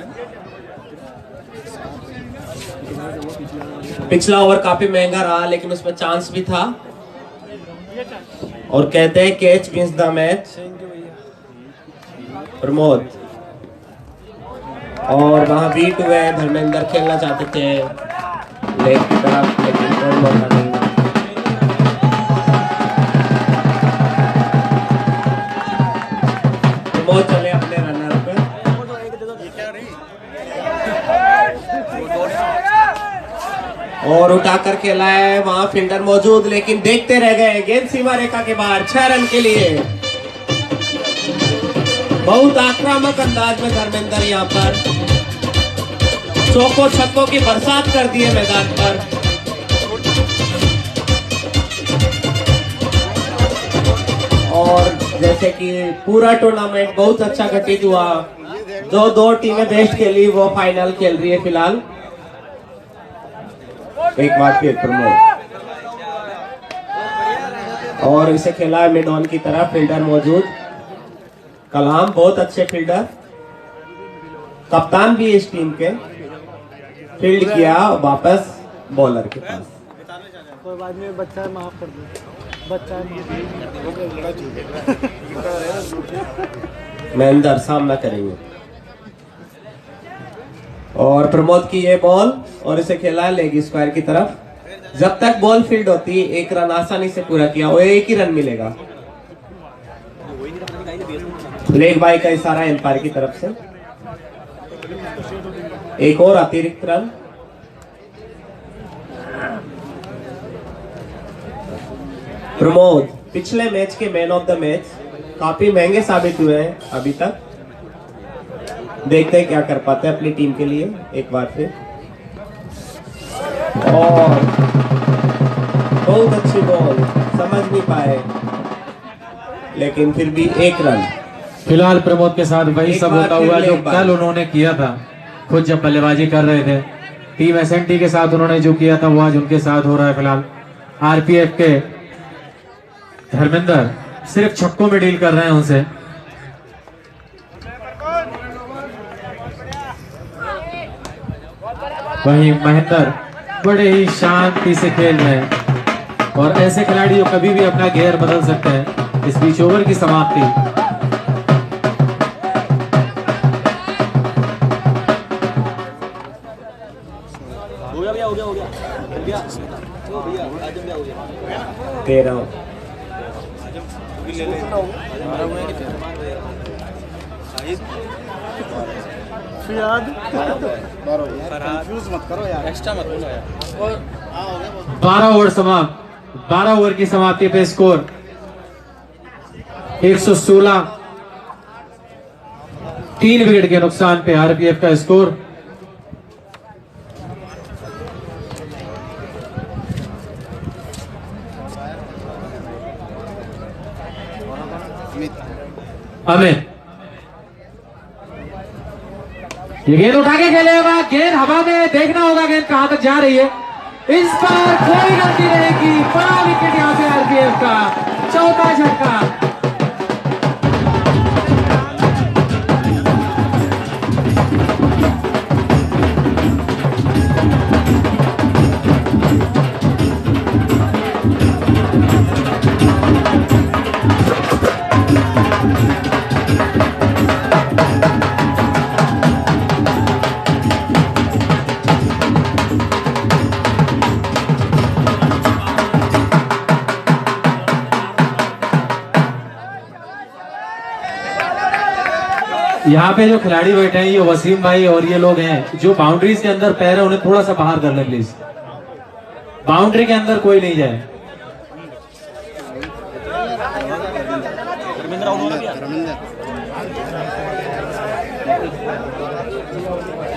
पिछला ओवर काफी महंगा रहा लेकिन उसमें चांस भी था और कहते हैं catch wins the match. Pramod और वहां बीट हुए, धर्मेंद्र खेलना चाहते थे लेग की तरफ लेकिन कोई मौका नहीं। प्रमोद चले अपने रनर पे और उठाकर खेला है, वहां फील्डर मौजूद लेकिन देखते रह गए। गेंद सीमा रेखा के बाहर, 6 रन के लिए। बहुत आक्रामक अंदाज में धर्मेंद्र यहां पर चौकों छक्कों की बरसात कर दी है मैदान पर। और जैसे कि पूरा टूर्नामेंट बहुत अच्छा घटित हुआ, जो 2 टीमें बेस्ट खेली वो फाइनल खेल रही है फिलहाल। एक बार फिर प्रमोद और इसे खेला है मिड ऑन की तरफ, फील्डर मौजूद। कलाम बहुत अच्छे फील्डर, कप्तान भी इस टीम के। फील्ड किया वापस बॉलर के पास। कोई बाद में बच्चा है, माफ कर दो, बच्चा महेंद्र सामना करेंगे और प्रमोद की ये बॉल और इसे खेला है लेग स्क्वायर की तरफ। जब तक बॉल फील्ड होती है 1 रन आसानी से पूरा किया और 1 ही रन मिलेगा। लेग बाई का इशारा एम्पायर की तरफ से। एक और अतिरिक्त रन। प्रमोद पिछले मैच के मैन ऑफ द मैच, काफी महंगे साबित हुए हैं अभी तक। देखते हैं क्या कर पाते हैं अपनी टीम के लिए एक बार फिर। और बहुत अच्छी बॉल, समझ नहीं पाए लेकिन फिर भी 1 रन। फिलहाल प्रमोद के साथ वही सब होता हुआ जो कल उन्होंने किया था, खुद जब बल्लेबाजी कर रहे थे। टीम एसएनटी के साथ उन्होंने जो किया था वो आज उनके साथ हो रहा है। फिलहाल आरपीएफ के धर्मेंद्र सिर्फ छक्कों में डील कर रहे हैं उनसे। वहीं महेंद्र बड़े ही शांति से खेल रहे हैं और ऐसे खिलाड़ी जो कभी भी अपना गियर बदल सकते हैं। इस बीच ओवर की समाप्ति। मत करो यार, एक्स्ट्रा मत बोलो यार। 12 ओवर समाप्त। 12 ओवर की समाप्ति पे स्कोर 116, 3 विकेट के नुकसान पे आरपीएफ का स्कोर। अमित ये गेंद उठा के खेलेगा, गेंद हवा में, देखना होगा गेंद कहां तक जा रही है। इस पर कोई गलती रहेगी, बड़ा विकेट यहां पे आरपीएफ का, चौथा छक्का। यहाँ पे जो खिलाड़ी बैठे हैं ये वसीम भाई और ये लोग हैं जो बाउंड्रीज के अंदर पैर है, उन्हें थोड़ा सा बाहर कर लें प्लीज। बाउंड्री के अंदर कोई नहीं जाए।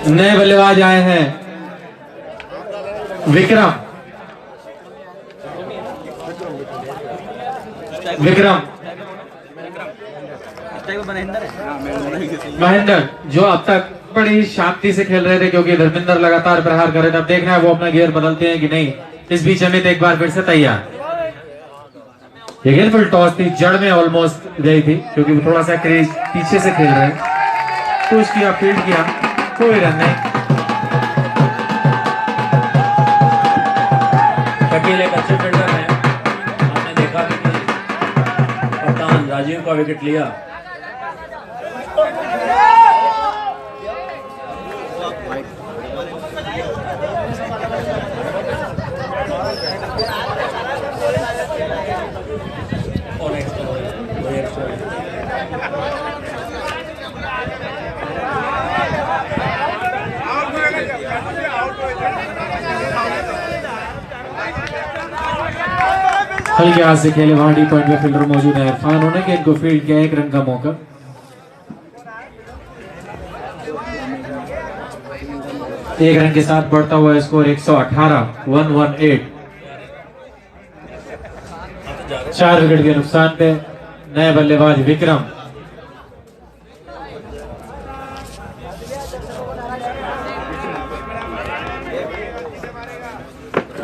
नए बल्लेबाज आए हैं, विक्रम। महेंद्र जो अब तक बड़ी शांति से खेल रहे थे क्योंकि धर्मेंद्र लगातार प्रहार कर रहे थे, अब देखना है वो अपना गियर बदलते हैं कि नहीं। इस बीच अमित एक बार फिर से तैयार। ये गेंद फुल टॉस थी, जड़ में ऑलमोस्ट गई थी क्योंकि वो थोड़ा सा क्रीज पीछे से खेल रहे हैं। पुश किया, फील्ड किया, कोई रन नहीं। शकील एक अच्छे फील्डर हैं, आपने देखा कि कप्तान राजीव का विकेट लिया। हल्के हाथ से खेले, वहां डी पॉइंट पे फील्डर मौजूद है इरफान, होने के इनको फील्ड किया, 1 रन का मौका। एक रन के साथ बढ़ता हुआ स्कोर 118, 118। 4 विकेट के नुकसान पे नए बल्लेबाज विक्रम।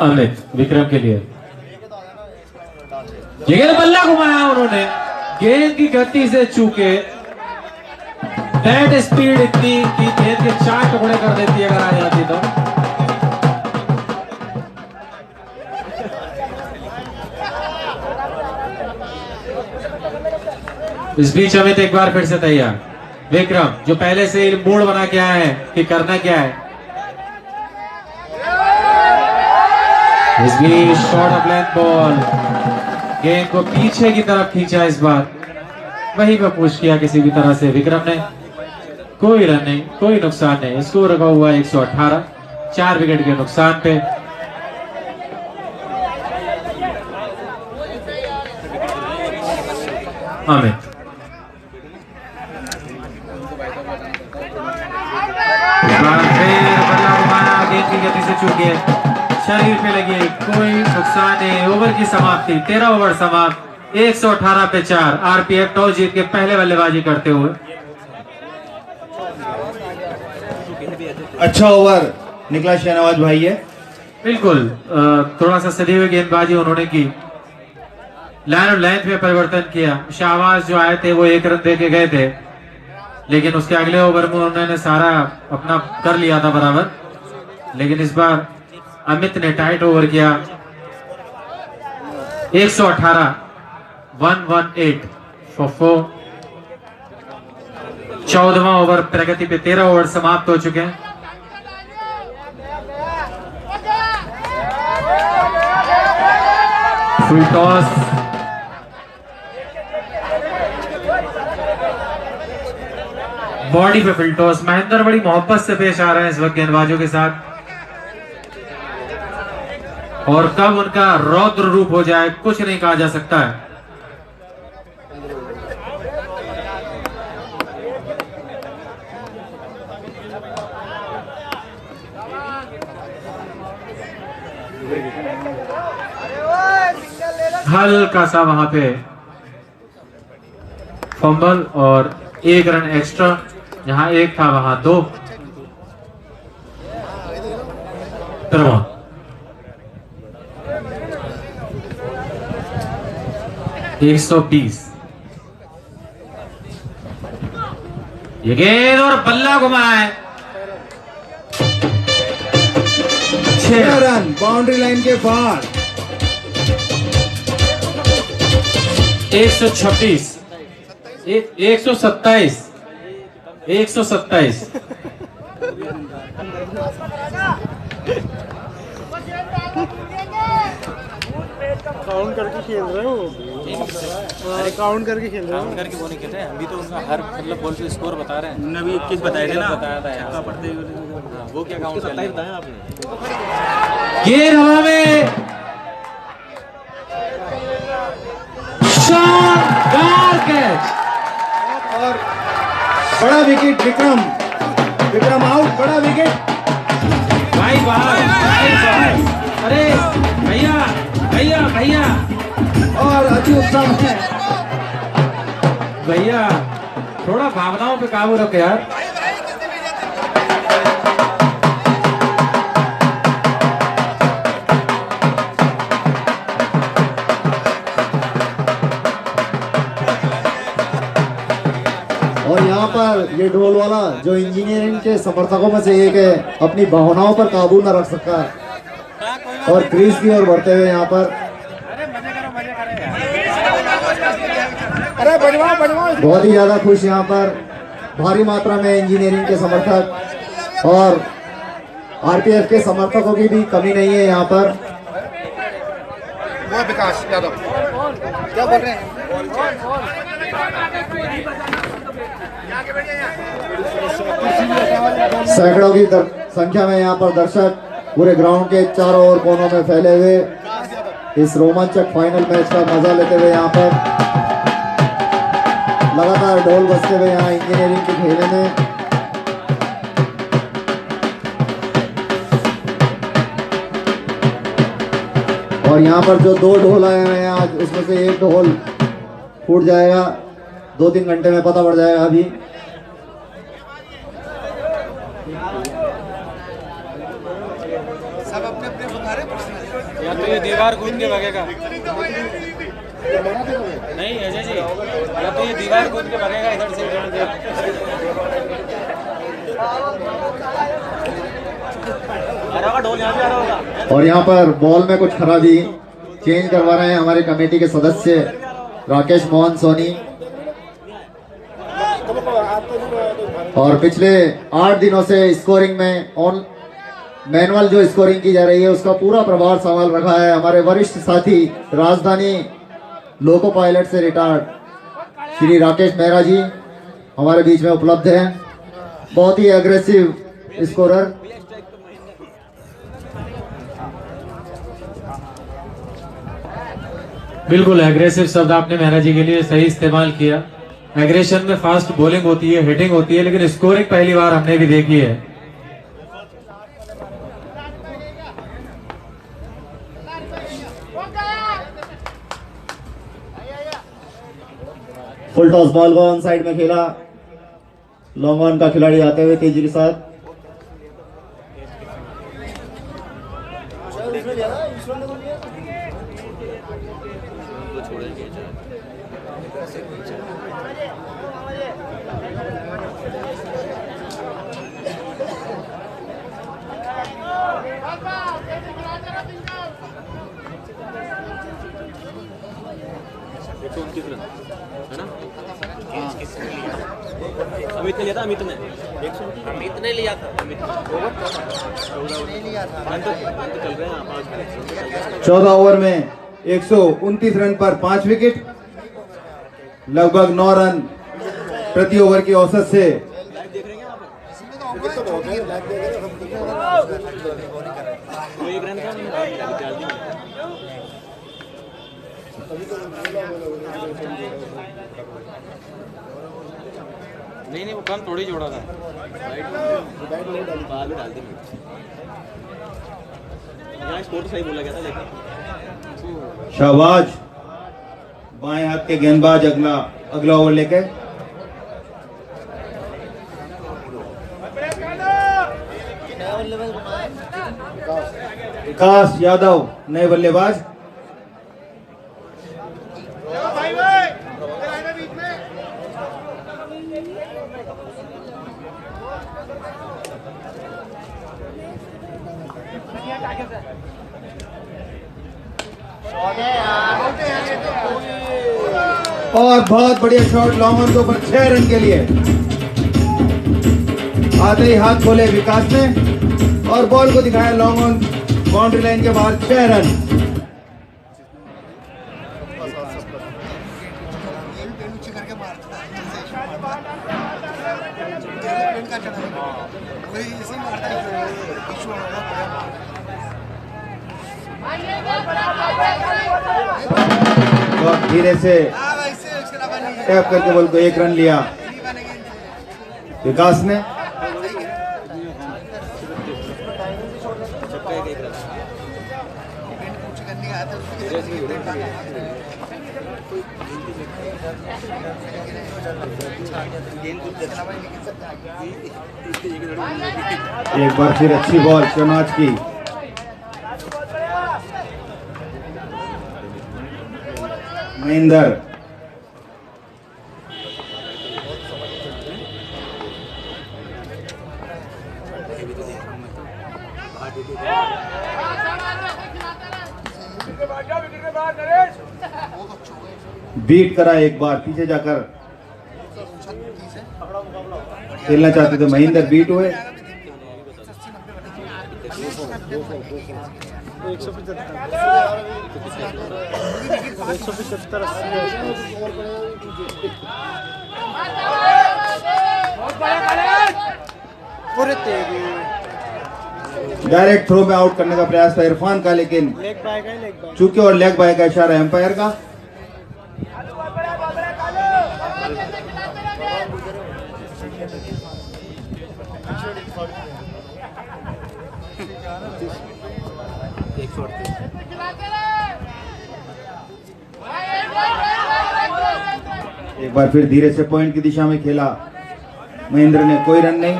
अमित विक्रम के लिए ये गेंद बल्ला घुमाया उन्होंने, गेंद की गति से चूके, बैट स्पीड इतनी कि गेंद के 4 टुकड़े कर देती है अगर आ जाती तो। इस बीच अमित एक बार फिर से तैयार। विक्रम जो पहले से ही मूड बना के आए हैं कि करना क्या है। इस बीच शॉर्ट ऑफ लेंथ बॉल, गेंद को पीछे की तरफ खींचा, इस बार वहीं पर पुश किया किसी भी तरह से विक्रम ने। कोई रन नहीं, कोई नुकसान नहीं, स्कोर रखा हुआ 118, 4 विकेट के नुकसान पे। अमित गेंद की गति से चूके, शरीर पे लगी, कोई नुकसान नहीं। ओवर की समाप्ति, 13 ओवर समाप्त, 118 पे 4। आरपीएफ टॉस जीत के पहले बल्लेबाजी करते हुए। अच्छा ओवर निकला शहनवाज भाई है। बिल्कुल, थोड़ा सा सदी हुई गेंदबाजी उन्होंने की, लाइन और लेंथ में परिवर्तन किया। शाहबाज जो आए थे वो 1 रन दे के गए थे, लेकिन उसके अगले ओवर में उन्होंने सारा अपना कर लिया था बराबर। लेकिन इस बार अमित ने टाइट ओवर किया, 118, 118 फॉर 4। 14वां ओवर प्रगति पे, 13 ओवर समाप्त हो चुके हैं। फुल टॉस, बॉडी पे फुल टॉस। महेंद्र बड़ी मोहब्बत से पेश आ रहे हैं इस वक्त गेंदबाजों के साथ, और कब उनका रौद्र रूप हो जाए कुछ नहीं कहा जा सकता है। हल्का सा वहां पे फंबल और 1 रन एक्स्ट्रा, जहां 1 था वहां 2। 120। ये गेंद और बल्ला घुमाए, 6 रन बाउंड्री लाइन के बाहर। 126, 127, 127। काउंट करके खेल रहे हो, काउंट करके खेल रहे हो, काउंट करके वो नहीं खेल रहे हैं। अभी तो उनका हर मतलब बॉल पे स्कोर बता रहे हैं। उन्होंने अभी 21 बताए थे ना, बताया था यार। वो क्या काउंट कर रहे हैं आपने? गेंद हवा में, शानदार कैच और बड़ा विकेट विक्रम, विक्रम आउट, बड़ा विकेट। भाई बाहर, अरे भैया भैया भैया, और अति उत्तम है भैया थोड़ा भावनाओं पे काबू रखो यार। और यहाँ पर ये ढोल वाला जो इंजीनियरिंग के समर्थकों में से एक है, अपनी भावनाओं पर काबू न रख सका और क्रीज की ओर बढ़ते हुए यहाँ पर बहुत ही ज्यादा खुश यहाँ पर भारी मात्रा में इंजीनियरिंग के समर्थक और आरपीएफ के समर्थकों की भी कमी नहीं है यहाँ पर। वो विकास यादव क्या बोल रहे हैं? सैकड़ों की संख्या में यहाँ पर दर्शक पूरे ग्राउंड के चारों ओर कोनों में फैले हुए इस रोमांचक फाइनल मैच का मजा लेते हुए यहाँ पर लगातार ढोल बजते हुए यहाँ इंजीनियरिंग के खेले में और यहाँ पर जो 2 ढोल आए हुए हैं आज, उसमें से एक ढोल फूट जाएगा 2-3 घंटे में, पता पड़ जाएगा अभी। सब अपने अपने बता रहे या तो ये दीवार कूद के भागेगा, नहीं अजय जी, या तो ये दीवार कूद के भागेगा इधर से और यहाँ पर बॉल में कुछ खराबी चेंज करवा रहे हैं हमारे कमेटी के सदस्य राकेश मोहन सोनी। और पिछले 8 दिनों से स्कोरिंग में ऑन मैनुअल जो स्कोरिंग की जा रही है उसका पूरा प्रभार संभाल रखा है हमारे वरिष्ठ साथी राजधानी लोको पायलट से रिटायर्ड श्री राकेश मेहरा जी हमारे बीच में उपलब्ध हैं। बहुत ही एग्रेसिव स्कोरर। बिल्कुल एग्रेसिव शब्द आपने मेहरा जी के लिए सही इस्तेमाल किया। एग्रेशन में फास्ट बॉलिंग होती है, हिटिंग होती है, लेकिन स्कोरिंग पहली बार हमने भी देखी है। फुल टॉस बॉल को ऑन साइड में खेला, लॉन्ग ऑन का खिलाड़ी आते हुए तेजी के साथ। है ना? अमित ने लिया था, अमित ने लिया था, अमित चल रहे हैं 14 ओवर में 129 रन पर 5 विकेट, लगभग 9 रन प्रति ओवर की औसत से नहीं वो कम थोड़ी जोड़ा था, बाद में डाल दी। यहाँ स्कोर तो सही बोला गया था लेकिन शाहबाज बाएं हाथ के गेंदबाज अगला ओवर लेके विकास यादव नए बल्लेबाज। और बहुत बढ़िया शॉट लॉन्ग ऑन के ऊपर 6 रन के लिए आते ही हाथ खोले विकास ने और बॉल को दिखाया लॉन्ग ऑन बाउंड्री लाइन के बाहर 6 रन। और धीरे से टैप करके बॉल को 1 रन लिया विकास ने। एक बार फिर अच्छी बॉल शहनाज की। महेंद्र बीट करा एक बार, पीछे जाकर खेलना चाहते थे महेंद्र, बीट हुए। 175 डायरेक्ट थ्रो में आउट करने का प्रयास था इरफान का, लेकिन चूके और लेग बाय का इशारा एम्पायर का। एक बार फिर धीरे से पॉइंट की दिशा में खेला महेंद्र ने, कोई रन नहीं।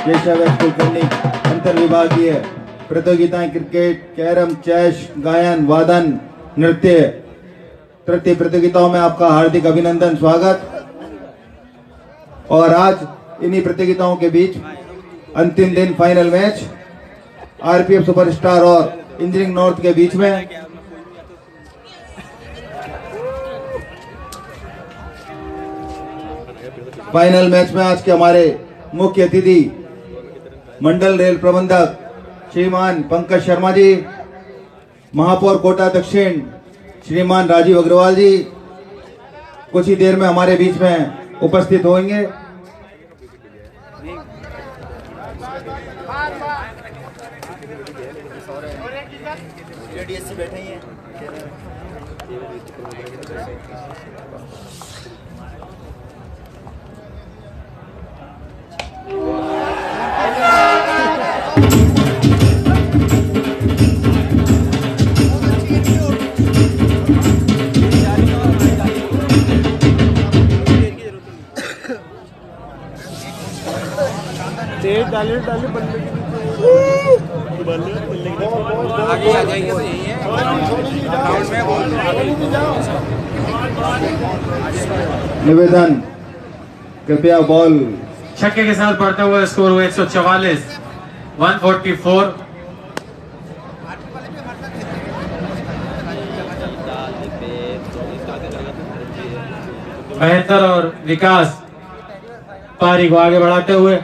केशव कुलकर्णी अंतर विभागीय प्रतियोगिताएं क्रिकेट, कैरम, चेस, गायन, वादन, नृत्य तृतीय प्रतियोगिताओं में आपका हार्दिक अभिनंदन, स्वागत। और आज इन्हीं प्रतियोगिताओं के बीच अंतिम दिन फाइनल मैच आरपीएफ सुपरस्टार और इंजीनियरिंग नॉर्थ के बीच में। फाइनल मैच में आज के हमारे मुख्य अतिथि मंडल रेल प्रबंधक श्रीमान पंकज शर्मा जी, महापौर कोटा दक्षिण श्रीमान राजीव अग्रवाल जी कुछ ही देर में हमारे बीच में उपस्थित होंगे। बैठे हैं। तेज डाले बल्ले आगे आ जाएंगे तो यही है ग्राउंड में बॉल निवेदन कृपया बॉल छक्के के साथ बढ़ते हुए स्कोर हुए 144 144। महेंद्र और विकास पारी को आगे बढ़ाते हुए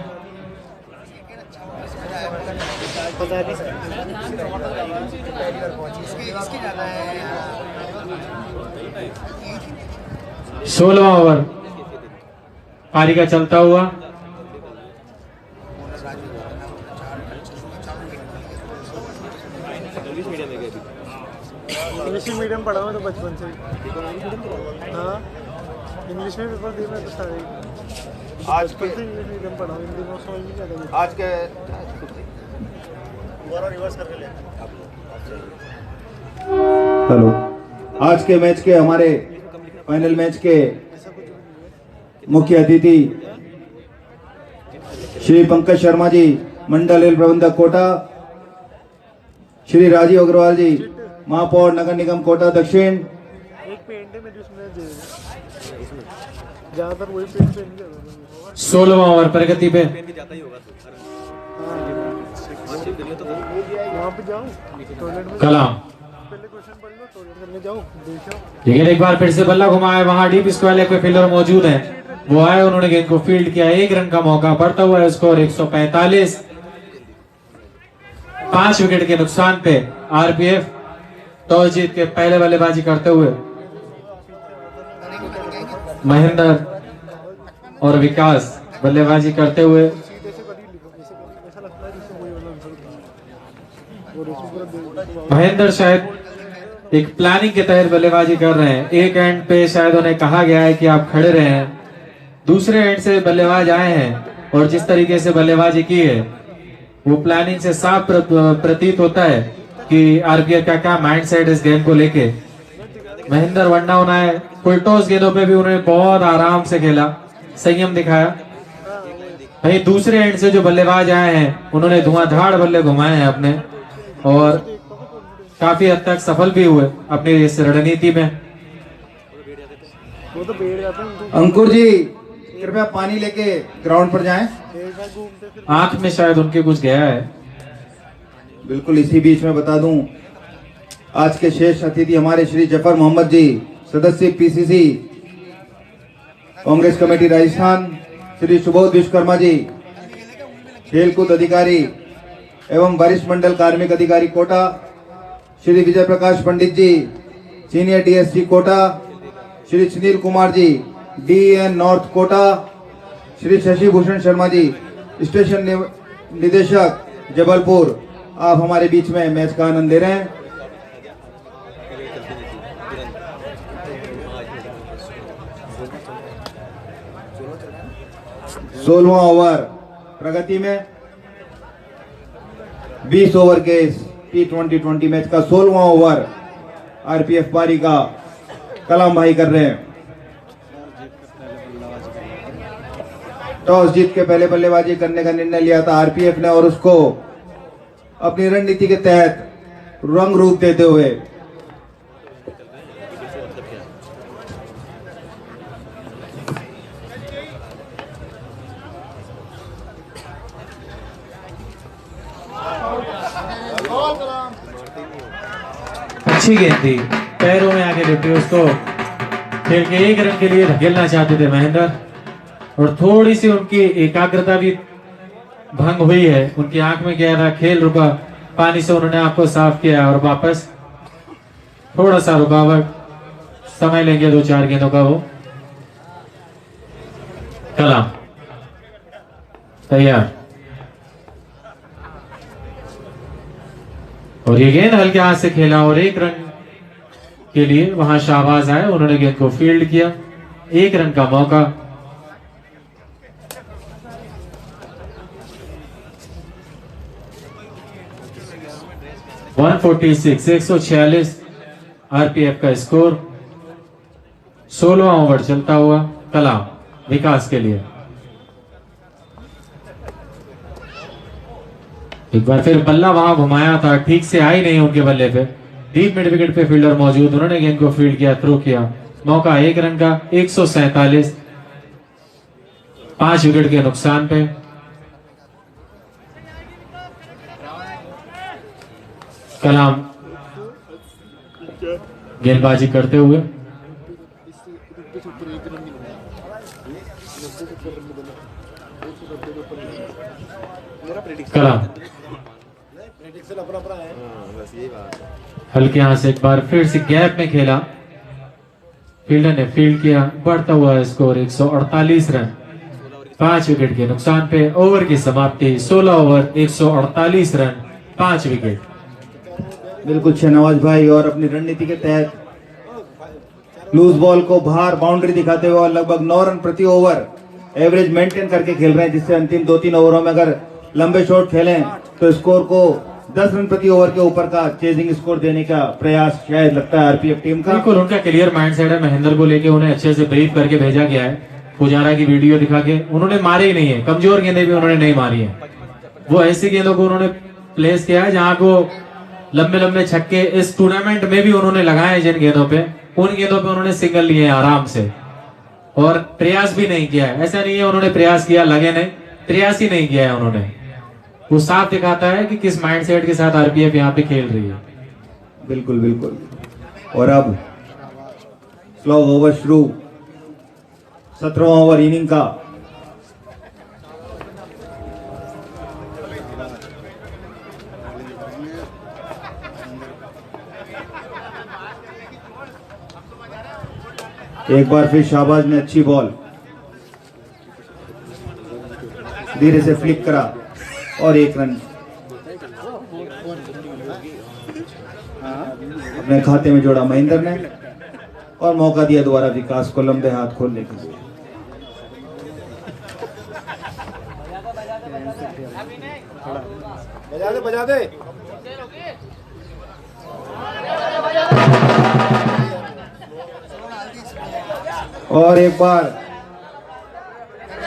सोलहवां ओवर पारी का चलता हुआ। इंग्लिश मीडियम पढ़ा हूँ तो बचपन से। हाँ इंग्लिश में पेपर दिए मैं तो सारे आज के इंग्लिश मीडियम पढ़ा हूँ, हिंदी में समझ नहीं आता। आज के हेलो, आज के मैच के हमारे फाइनल मैच के मुख्य अतिथि श्री पंकज शर्मा जी, मंडल रेल प्रबंधक कोटा, श्री राजीव अग्रवाल जी, महापौर नगर निगम कोटा दक्षिण। एक पेंट है मेरे उसमें ज्यादातर वही पेंट 16वां ओवर प्रगति पे। वहाँ पे जाओ टॉयलेट में, कलाम पहले क्वेश्चन पढ़ लो, टॉयलेट करने जाओ, देखो। लेकिन एक बार फिर से बल्ला घुमाया, वहां डीप स्क्वायर कोई फील्डर मौजूद है, वो आए, उन्होंने गेंद को फील्ड किया, 1 रन का मौका, बढ़ता हुआ स्कोर 145। 5 विकेट के नुकसान पे आरपीएफ टॉस जीत के पहले बल्लेबाजी करते हुए महेंद्र और विकास बल्लेबाजी करते हुए। महेंद्र शायद एक प्लानिंग के तहत बल्लेबाजी कर रहे हैं। एक एंड पे शायद उन्हें कहा गया है कि आप खड़े रहें, दूसरे एंड से बल्लेबाज आए हैं और जिस तरीके से बल्लेबाजी की है वो प्लानिंग से साफ प्रतीत होता है कि आरपीएफ का क्या माइंड सेट इस गेम को लेके। महेंद्र वन्ना उन्हें फुलटॉस गेंदों पे भी उन्होंने बहुत आराम से खेला, संयम दिखाया। वहीं दूसरे एंड से जो बल्लेबाज आए हैं उन्होंने धुआंधार बल्ले घुमाए हैं अपने और काफी हद तक सफल भी हुए अपनी इस रणनीति में। वो तो बैठ जाते हैं अंकुर जी कृपया पानी लेके ग्राउंड पर जाएं। आंख में शायद उनके कुछ गया है। बिल्कुल इसी बीच में बता दूं, आज के शेष अतिथि हमारे श्री जफर मोहम्मद जी, सदस्य पीसीसी कांग्रेस कमेटी राजस्थान, श्री सुबोध विश्वकर्मा जी, खेलकूद अधिकारी एवं वरिष्ठ मंडल कार्मिक अधिकारी कोटा, श्री विजय प्रकाश पंडित जी, senior DSC Kota, Shri Sunil Kumar ji, DN north Kota, Shri Shashi Bhushan Sharma ji, station निदेशक जबलपुर, आप हमारे बीच में मैच का आनंद ले रहे हैं। सोलहवां ओवर प्रगति में 20 ओवर के T20 मैच का 16वां ओवर आरपीएफ पारी का कलाम भाई कर रहे हैं। टॉस जीत के पहले बल्लेबाजी करने का निर्णय लिया था आरपीएफ ने और उसको अपनी रणनीति के तहत रंग रूप देते हुए अच्छी गेंद थी, पैरों में आके लिपटी, उसको खेल के एक रन के लिए धकेलना चाहते थे महेंद्र और थोड़ी सी उनकी एकाग्रता भी भंग हुई है। उनकी आंख में गया था, खेल रुका, पानी से उन्होंने आपको साफ किया और वापस थोड़ा सा रुकावट, समय लेंगे 2-4 गेंदों का वो। कलाम तैयार और ये गेंद हल्के हाथ से खेला और 1 रन के लिए वहां शाहबाज आए, उन्होंने गेंद को फील्ड किया, 1 रन का मौका। (146) 146 आरपीएफ का स्कोर। 16वां ओवर चलता हुआ कलाम विकास के लिए। एक बार फिर बल्ला वहां घुमाया था, ठीक से आई नहीं उनके बल्ले पे। डीप मिड विकेट पे फील्डर मौजूद, उन्होंने गेंद को फील्ड किया, थ्रो किया, मौका 1 रन का। 147 5 विकेट के नुकसान पे। कलाम गेंदबाजी करते हुए कलाम हल्के हाथ से एक बार फिर से गैप में खेला, फील्डर ने फील्ड किया, बढ़ता हुआ स्कोर 148 रन 5 विकेट के नुकसान पे। ओवर की समाप्ति 16 ओवर 148 रन 5 विकेट। बिल्कुल शहनवाज भाई और अपनी रणनीति के तहत लूज बॉल को बाहर बाउंड्री दिखाते हुए और लगभग 9 रन प्रति ओवर एवरेज मेंटेन करके खेल रहे हैं, जिससे अंतिम 2-3 ओवरों में अगर लंबे शॉट खेलें तो स्कोर को 10 रन प्रति ओवर के ऊपर का चेजिंग स्कोर देने का प्रयास शायद लगता है आरपीएफ टीम का। बिल्कुल उनका क्लियर माइंडसेट है। महेंद्र को लेके उन्हें अच्छे से ब्रीफ करके भेजा गया है, पुजारा की वीडियो दिखा के। उन्होंने मारे ही नहीं है, कमजोर गेंदें भी उन्होंने नहीं मारी है। वो ऐसी गेंदों को उन्होंने प्लेस किया है जहां को लंबे लंबे छक्के इस टूर्नामेंट में भी उन्होंने लगाए हैं। जिन गेंदों पे, उन गेंदों पे उन्होंने सिंगल लिए हैं आराम से और प्रयास भी नहीं किया है। ऐसा नहीं है उन्होंने प्रयास किया, लगे नहीं, प्रयास ही नहीं किया है उन्होंने। वो साफ दिखाता है कि किस माइंडसेट के साथ आरपीएफ यहाँ पे खेल रही है। बिल्कुल बिल्कुल। और अब स्लो ओवर शुरू, 17वां ओवर इनिंग का। एक बार फिर शाहबाज ने अच्छी बॉल धीरे से फ्लिक करा और 1 रन अपने खाते में जोड़ा महेंद्र ने और मौका दिया दोबारा विकास को लंबे हाथ खोलने के लिए। बजा दे। और एक बार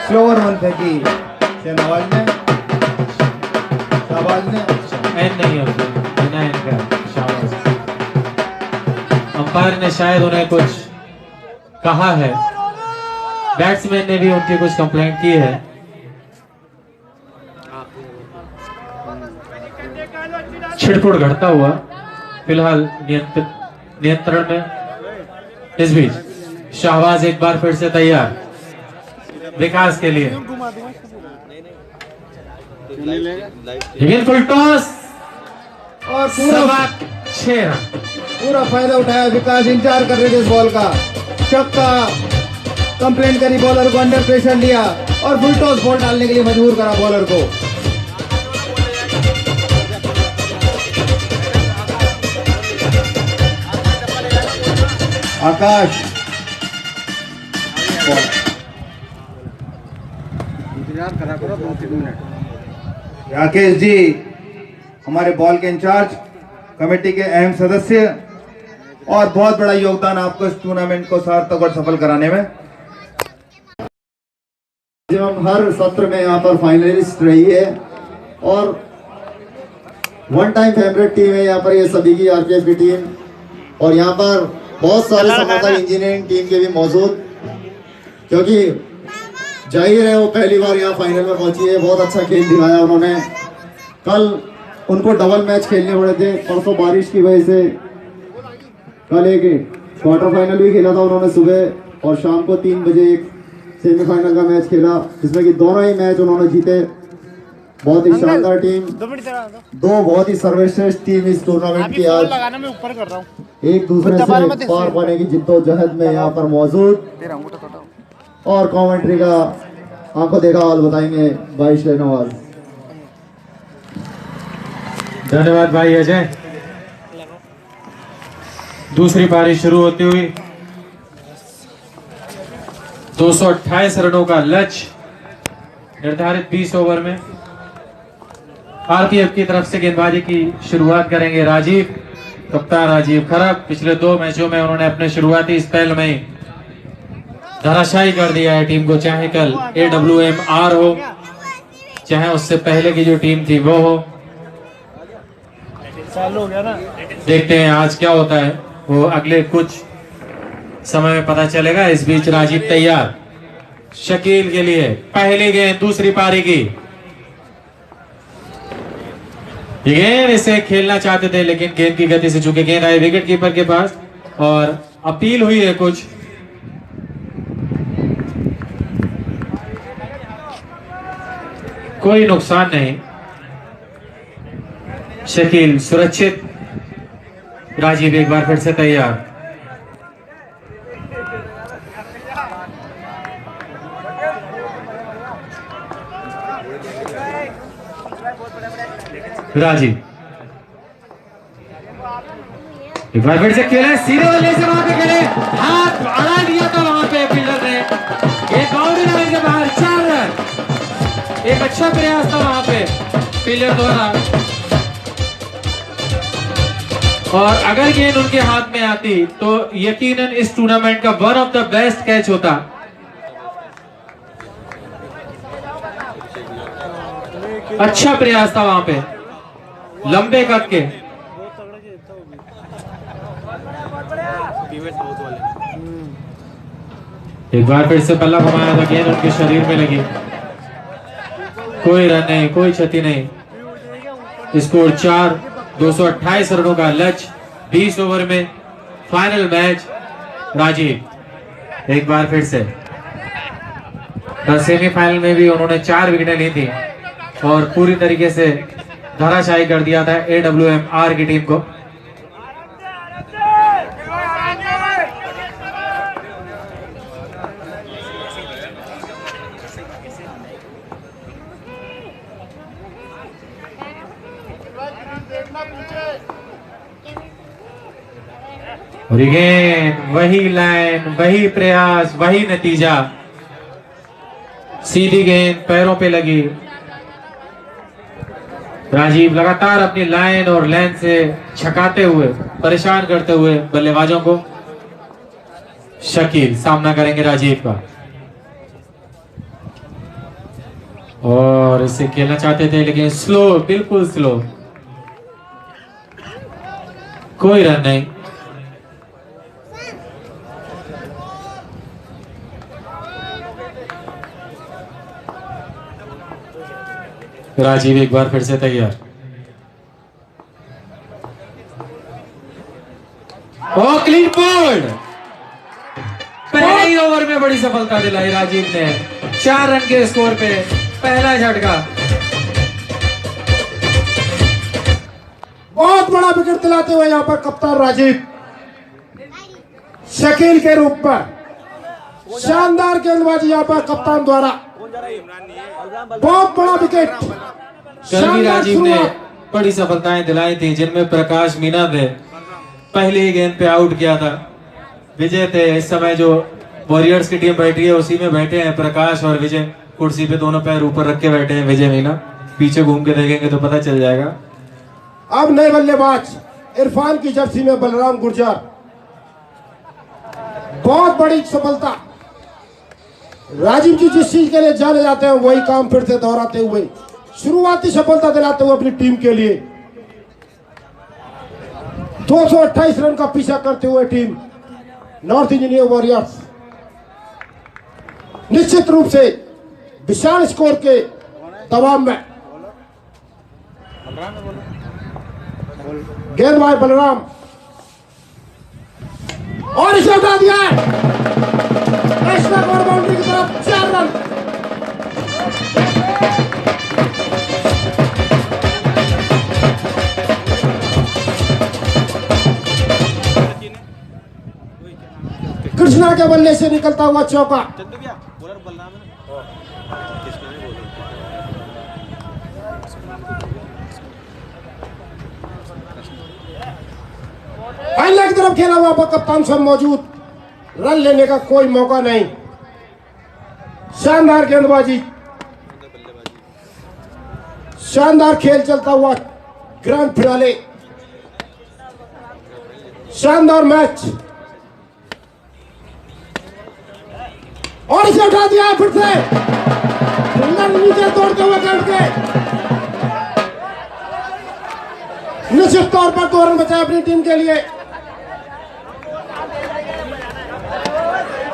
स्लोअर वन फेंकी शहनवाज ने, शाहबाज ने। एन नहीं है उसमें, बिना एन का शाबाश। अंपायर ने शायद उन्हें कुछ कहा है, बैट्समैन ने भी उनकी कुछ कंप्लेंट की है। छिड़फुड़ घटता हुआ फिलहाल नियंत्रण में। इस बीच शाहबाज एक बार फिर से तैयार विकास के लिए। फुल टॉस और सवा 6 रन। पूरा फायदा उठाया विकास, इंतजार कर रहे थे इस बॉल का। छक्का, कंप्लेंट करी बॉलर को, अंडर प्रेशर लिया और फुल टॉस बॉल डालने के लिए मजबूर करा बॉलर को। आकाश राकेश जी हमारे बॉल के इंचार्ज, कमेटी के अहम सदस्य, और बहुत बड़ा योगदान आपको इस टूर्नामेंट को सार्थक और सफल कराने में। जब हम हर सत्र में यहाँ पर फाइनलिस्ट रही है और वन टाइम फेवरेट टीम है यहाँ पर ये सभी की, आरपीएफ की टीम, और यहाँ पर बहुत सारे समाधान इंजीनियरिंग टीम के भी मौजूद, क्योंकि जाहिर है वो पहली बार यहाँ फाइनल में पहुंची है। बहुत अच्छा खेल दिखाया उन्होंने। कल उनको डबल मैच खेलने पड़े थे, परसों बारिश की वजह से कल एक क्वार्टर फाइनल भी खेला था उन्होंने सुबह, और शाम को 3 बजे एक सेमीफाइनल का मैच खेला, जिसमें कि दोनों ही मैच उन्होंने जीते। बहुत ही शानदार टीम, दो बहुत ही सर्वश्रेष्ठ टीम इस टूर्नामेंट की आज एक दूसरे से पार पाने की जिद्दोजहद में यहाँ पर मौजूद। और कमेंट्री का आपको देखा हाल बताएंगे भाई शहनवाज। धन्यवाद भाई अजय। दूसरी पारी शुरू होती हुई 228 रनों का लक्ष्य निर्धारित 20 ओवर में। आरपीएफ की तरफ से गेंदबाजी की शुरुआत करेंगे राजीव, कप्तान राजीव खरब। पिछले 2 मैचों में उन्होंने अपने शुरुआती स्पेल में धराशायी कर दिया है टीम को, चाहे कल AWMR हो, चाहे उससे पहले की जो टीम थी वो हो। चालू हो गया ना, देखते हैं आज क्या होता है, वो अगले कुछ समय में पता चलेगा। इस बीच राजीव तैयार शकील के लिए पहली गेंद दूसरी पारी की। ये गेंद इसे खेलना चाहते थे, लेकिन गेंद की गति से चूंकि गेंद आई विकेट कीपर के पास और अपील हुई है कुछ। कोई नुकसान नहीं, शकील सुरक्षित। राजीव एक बार फिर से तैयार। राजीव एक बार फिर से खेले, सीधे बल्ले से वहां पे खेले, हाथ अड़ा दिया था वहां पे फील्डर ने। एक बाउंड्री लाइन के बाहर 4 रन। एक अच्छा प्रयास था वहां पे फील्डर द्वारा, और अगर गेंद उनके हाथ में आती तो यकीनन इस टूर्नामेंट का one of the best catch होता। अच्छा प्रयास था वहां पे, लंबे कट के। एक बार फिर से बल्ला घुमाया था, गेंद उनके शरीर में लगी। कोई रन नहीं, कोई क्षति नहीं। स्कोर 4, 228 रनों का लक्ष्य 20 ओवर में फाइनल मैच। राजीव एक बार फिर से, सेमीफाइनल में भी उन्होंने 4 विकेटें ली थी और पूरी तरीके से धराशायी कर दिया था AWMR की टीम को। और गेंद, वही लाइन, वही प्रयास, वही नतीजा। सीधी गेंद पैरों पे लगी। राजीव लगातार अपनी लाइन और लेंथ से छकाते हुए परेशान करते हुए बल्लेबाजों को। शकील सामना करेंगे राजीव का और इसे खेलना चाहते थे लेकिन स्लो, बिल्कुल स्लो, कोई रन नहीं। राजीव एक बार फिर से तैयार और क्लीन बोल्ड। पहले ही ओवर में बड़ी सफलता दिलाई राजीव ने। 4 रन के स्कोर पे पहला झटका। बहुत बड़ा विकेट दिलाते हुए यहाँ पर कप्तान राजीव शकील के रूप में शानदार गेंदबाजी यहाँ पर कप्तान द्वारा। बहुत बड़ा विकेट। कल भी राजीव ने बड़ी सफलताएं दिलाई थी जिनमें प्रकाश मीना ने पहली गेंद पे आउट किया था। विजय थे। इस समय जो वॉरियर्स की टीम बैठी है उसी में बैठे हैं प्रकाश और विजय। कुर्सी पे दोनों पैर ऊपर रख के बैठे हैं विजय मीना। पीछे घूम के देखेंगे तो पता चल जाएगा। अब नए बल्लेबाज इरफान की जर्सी में बलराम गुर्जर। बहुत बड़ी सफलता। राजीव जी जिस चीज के लिए जाने जाते हैं वही काम फिर से दोहराते हुए शुरुआती सफलता दिलाते हुए अपनी टीम के लिए 228 रन का पीछा करते हुए टीम नॉर्थ इंजीनियर वॉरियर्स निश्चित रूप से विशाल स्कोर के दबाव में। गेंदबाज बलराम और इसे उठा दिया है और बाउंड्री की तरफ 4 रन। कृष्णा के बल्ले से निकलता हुआ चौका। फाइनल की तरफ खेला हुआ कप्तान सब मौजूद। रन लेने का कोई मौका नहीं। शानदार गेंदबाजी, शानदार खेल चलता हुआ ग्रैंड फिनाले, शानदार मैच। और इसे उठा दिया फिर से नीचे तोड़ते हुए गेंद के। निश्चित तौर पर 2 रन बचाए अपनी टीम के लिए।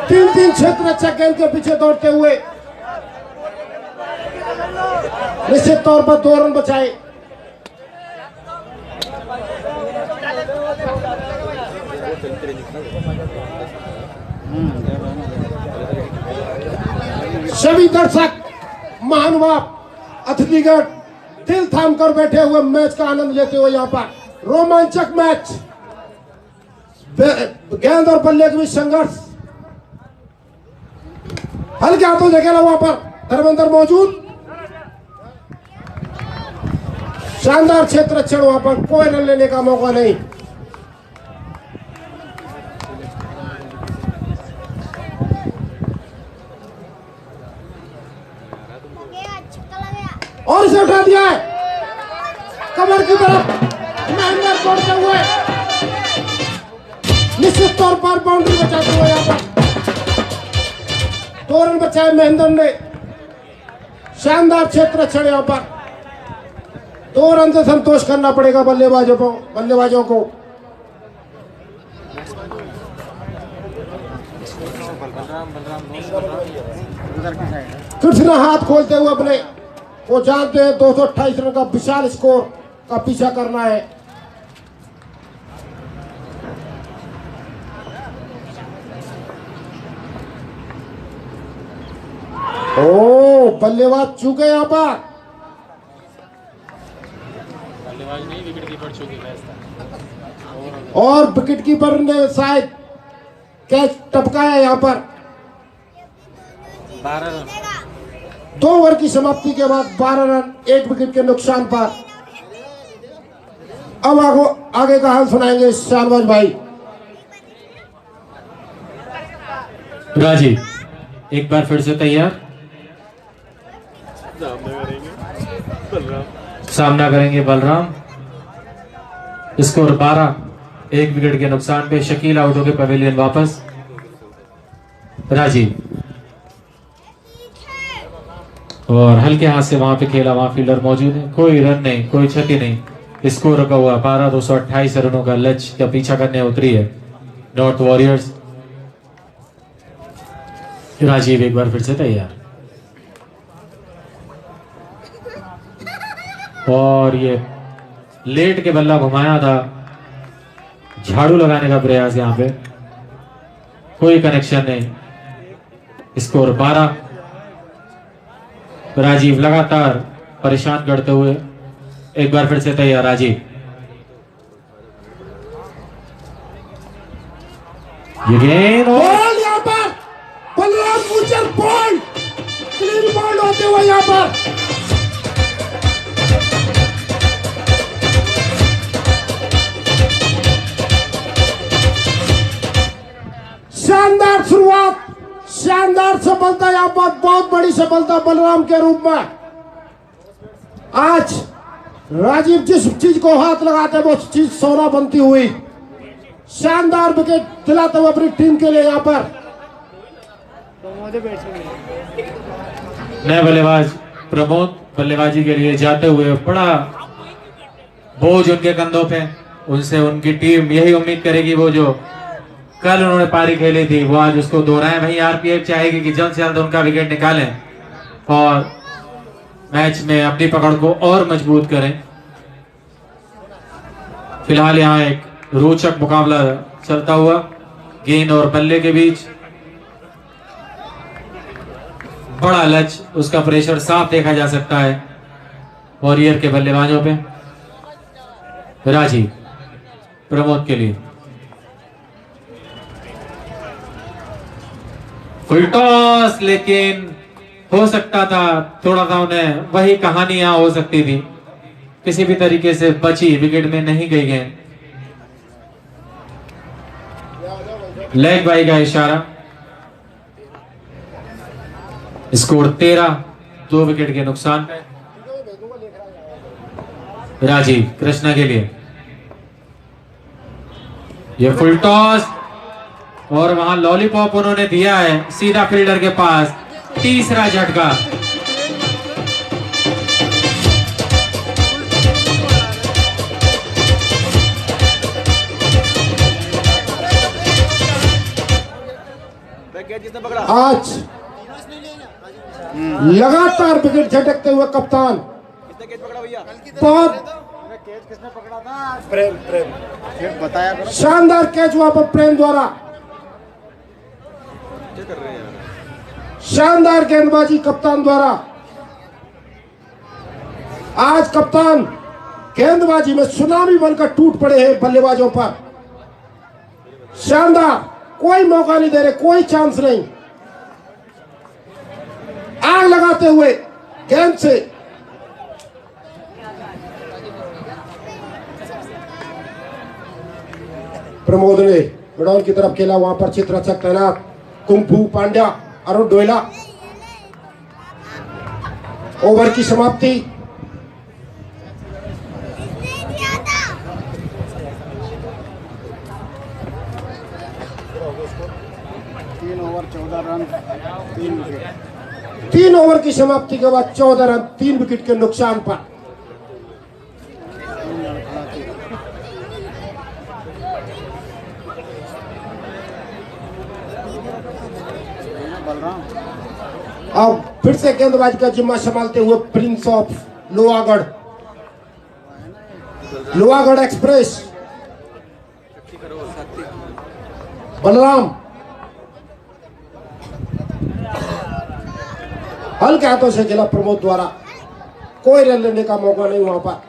3-3 क्षेत्र रक्षक गेंद के पीछे दौड़ते हुए निश्चित तौर पर 2 रन बचाए। सभी दर्शक महानुभाव अतिथिगण दिल थाम कर बैठे हुए मैच का आनंद लेते हुए यहाँ पर रोमांचक मैच, गेंद और बल्ले के बीच संघर्ष। हल्के हाथों से खेला वहां पर धर्मेंद्र मौजूद। शानदार क्षेत्र रक्षण, वहां पर कोई रन लेने का मौका नहीं। और इसे उठा दिया है कमर की तरफ महेंद्र तोड़ते हुए निश्चित तौर पर बाउंड्री बचाते हुए यहाँ पर 2 रन बचाए महेंद्र ने। शानदार क्षेत्र रक्षण यहाँ पर 2 रन से संतोष करना पड़ेगा बल्लेबाजों को। कृष्णा हाथ खोलते हुए अपने वो जानते हैं 228 रन का विशाल स्कोर का पीछा करना है। ओ बल्लेबाज चूके यहाँ पर। बल्लेबाज नहीं, विकेट कीपर चूके। और विकेट कीपर ने शायद कैच टपकाया यहाँ पर। 12 रन। 2 ओवर की समाप्ति के बाद 12 रन 1 विकेट के नुकसान पर। अब आगे का हाल सुनाएंगे शाहनवाज भाई। राजीव एक बार फिर से तैयार। सामना करेंगे बलराम। स्कोर 12, 1 विकेट के नुकसान पे। शकील आउट होकर पवेलियन वापस। राजीव और हल्के हाथ से वहां पे खेला, वहां फील्डर मौजूद है, कोई रन नहीं, कोई क्षति नहीं। स्कोर रखा हुआ 12, 228 रनों का लक्ष्य का पीछा करने उतरी है नॉर्थ वॉरियर्स। राजीव एक बार फिर से तैयार और ये लेट के बल्ला घुमाया था, झाड़ू लगाने का प्रयास, यहां पे कोई कनेक्शन नहीं। स्कोर 12, राजीव लगातार परेशान करते हुए एक बार फिर से तैयार। राजीव ये गेंद बॉल यहाँ पर Balram Gurjar ball clean ball होते हुए यहाँ पर शानदार शुरुआत, शानदार सफलता, यहाँ पर बहुत बड़ी सफलता बलराम के रूप में। आज राजीव जिस चीज को हाथ लगाते वो चीज सोना बनती हुई, शानदार विकेट दिलाते हुए अपनी टीम के लिए यहाँ पर। नए बल्लेबाज प्रमोद बल्लेबाजी के लिए जाते हुए, बड़ा बोझ उनके कंधों पे। उनसे उनकी टीम यही उम्मीद करेगी, वो जो कल उन्होंने पारी खेली थी वो आज उसको दोहराएं। वहीं आरपीएफ चाहेगी कि जल्द से जल्द उनका विकेट निकालें और मैच में अपनी पकड़ को और मजबूत करें। फिलहाल यहाँ एक रोचक मुकाबला चलता हुआ गेंद और बल्ले के बीच। बड़ा लच, उसका प्रेशर साफ देखा जा सकता है वॉरियर के बल्लेबाजों पे। राजीव प्रमोद के लिए फुल टॉस, लेकिन हो सकता था थोड़ा सा उन्हें वही कहानी यहां हो सकती थी, किसी भी तरीके से बची, विकेट में नहीं गई गेंद। लेग बाई का इशारा। स्कोर 13, 2 विकेट के नुकसान पे। राजीव कृष्णा के लिए ये फुल टॉस और वहां लॉलीपॉप उन्होंने दिया है सीधा फील्डर के पास। तीसरा झटका। आज लगातार विकेट झटकते हुए कप्तान बहुत प्रेम बताया, शानदार कैच वहां पर प्रेम द्वारा, शानदार गेंदबाजी कप्तान द्वारा। आज कप्तान गेंदबाजी में सुनामी बनकर टूट पड़े हैं बल्लेबाजों पर। शानदार, कोई मौका नहीं दे रहे, कोई चांस नहीं। आग लगाते हुए गेंद से प्रमोद ने ग्राउंड की तरफ खेला, वहां पर चित्ररक्षक तैनात, कुंफू पांड्या, अरुण डोयला। ओवर की समाप्ति। तीन ओवर की समाप्ति के बाद 14 रन 3 विकेट के नुकसान पर। अब फिर से गेंदबाजी का जिम्मा संभालते हुए Prince of Lohagarh, Lohagarh express Balram. हल्के हाथों से खेला प्रमोद द्वारा, कोई रन लेने का मौका नहीं वहां पर।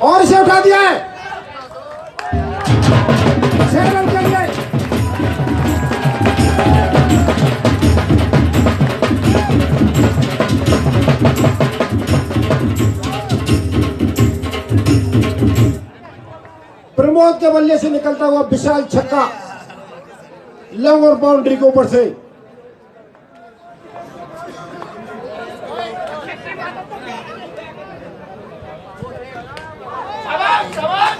और इसे उठा दिया है 6 रन के लिए। प्रमोद के बल्ले से निकलता हुआ विशाल छक्का लॉन्ग और बाउंड्री के ऊपर से।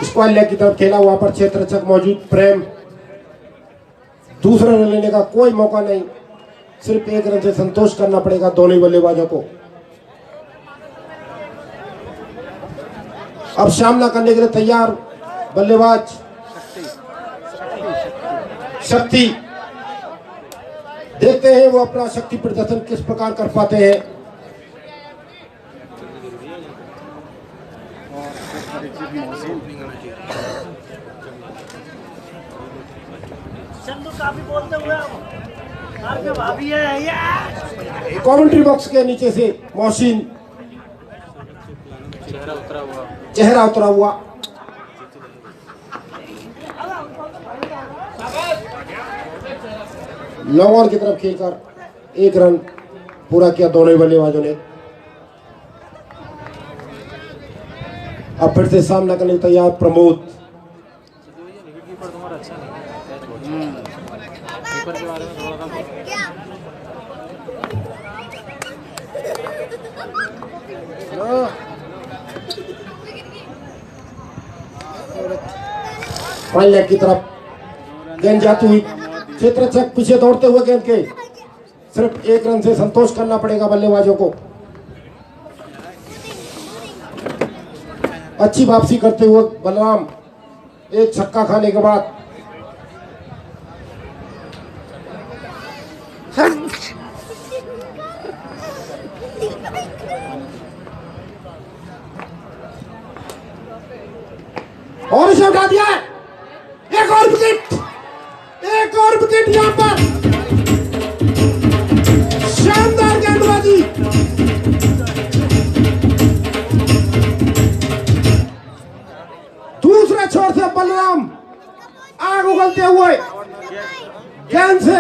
स्क्वायर लेग की तरफ खेला हुआ पर क्षेत्र रक्षक मौजूद प्रेम, दूसरा रन लेने का कोई मौका नहीं, सिर्फ 1 रन से संतोष करना पड़ेगा दोनों बल्लेबाजों को। अब सामना करने के लिए तैयार बल्लेबाज शक्ति, देखते हैं वो अपना शक्ति प्रदर्शन किस प्रकार कर पाते हैं। कमेंट्री बॉक्स के नीचे से मोहसिन चेहरा उतरा हुआ। लॉन्ग ऑन की तरफ खेलकर 1 रन पूरा किया दोनों बल्लेबाजों ने। अब फिर से सामना करने तैयार प्रमोद। फाइन लेग की तरफ गेंद जाती हुई, क्षेत्र रक्षक पीछे दौड़ते हुए गेंद के, सिर्फ 1 रन से संतोष करना पड़ेगा बल्लेबाजों को। अच्छी वापसी करते हुए बलराम, एक छक्का खाने के बाद और इसे उठा दिया। एक और विकेट, एक और विकेट यहां पर। शानदार गेंदबाजी, दूसरे छोर से बलराम आग उगलते हुए गेंद से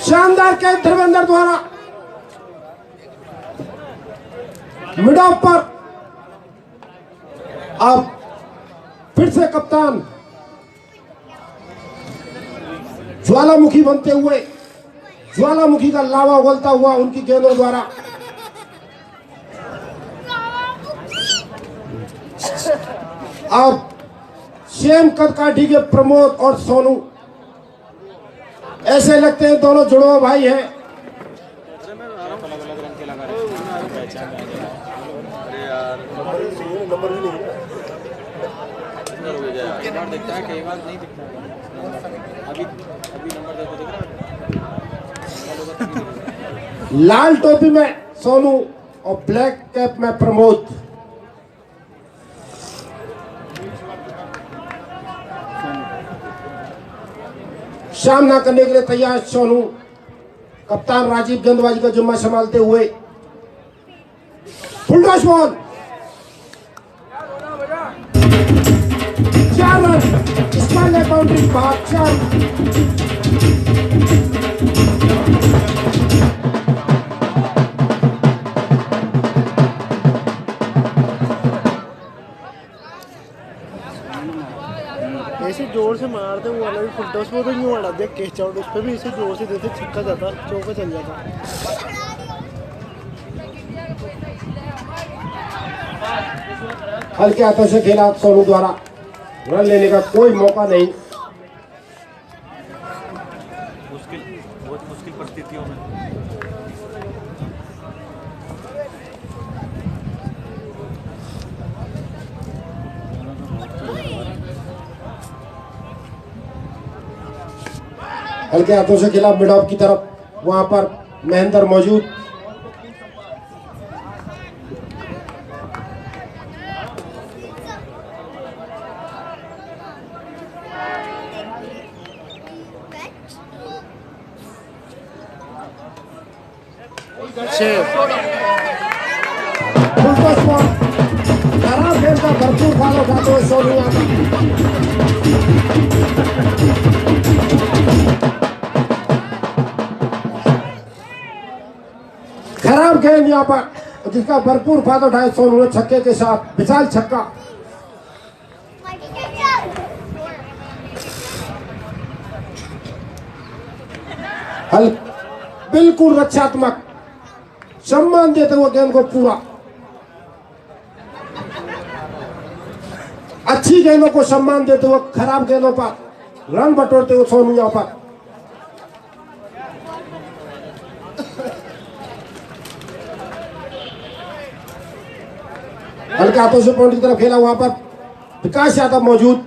शानदार कैच धर्मेंद्र द्वारा मिड ऑफ पर। अब फिर से कप्तान ज्वालामुखी बनते हुए, ज्वालामुखी का लावा उगलता हुआ उनकी गेंदों द्वारा। अब सेम कद काठी के प्रमोद और सोनू, ऐसे लगते हैं दोनों जुड़वा भाई हैं। दिखता है कई बार नहीं दिखता है। अभी नंबर देखो, दिख रहा है। लाल टोपी में सोनू और ब्लैक कैप में प्रमोद। सामना करने के लिए तैयार सोनू, कप्तान राजीव गेंदबाजी का जिम्मा संभालते हुए। Full toss ball, 4 run, square boundary बाहर 4। ऐसे जोर से मारते वो वाला भी फुल टॉस में तो यूं अड़ा दिया कैच आउट, उस पर भी ऐसे जोर से देते छक्का जाता, चौका चल जाता। हल्के हाथों से खेला सोनू द्वारा, रन लेने का कोई मौका नहीं। बहुत मुश्किल परिस्थितियों में हल्के हाथों से खेला मिड ऑफ की तरफ, वहां पर महेंद्र मौजूद। खराब खेल का भरपूर फायदा उठाते हुए सोनू खराब गेंद यहाँ पर, जिसका भरपूर फायदा उठाया सोनू ने छक्के के साथ, विशाल छक्का। हल बिल्कुल रक्षात्मक सम्मान देते हुए गेंद को पूरा, अच्छी गेंदों को सम्मान देते हुए खराब गेंदों पर रन बटोरते हुए सोनू यहाँ पर हल्के हाथों से पॉइंट की तरफ खेला। वहां पर विकास यादव मौजूद,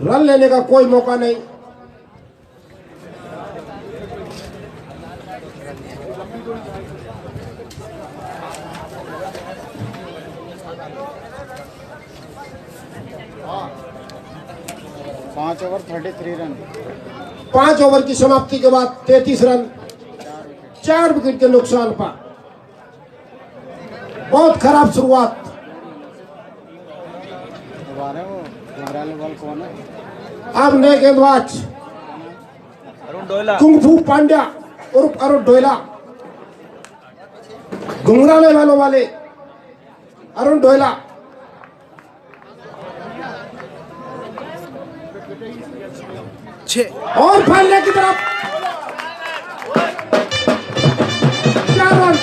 रन लेने का कोई मौका नहीं। पांच ओवर 33 रन। 5 ओवर की समाप्ति के बाद 33 रन 4 विकेट के नुकसान पर। बहुत खराब शुरुआत। कौन है? अब नए गेंदबाज कुंग-फू पांड्या उर्फ अरुण डोयला, घुंघराने वालों वाले अरुण डोयला। और फैलने की तरफ 4 रन।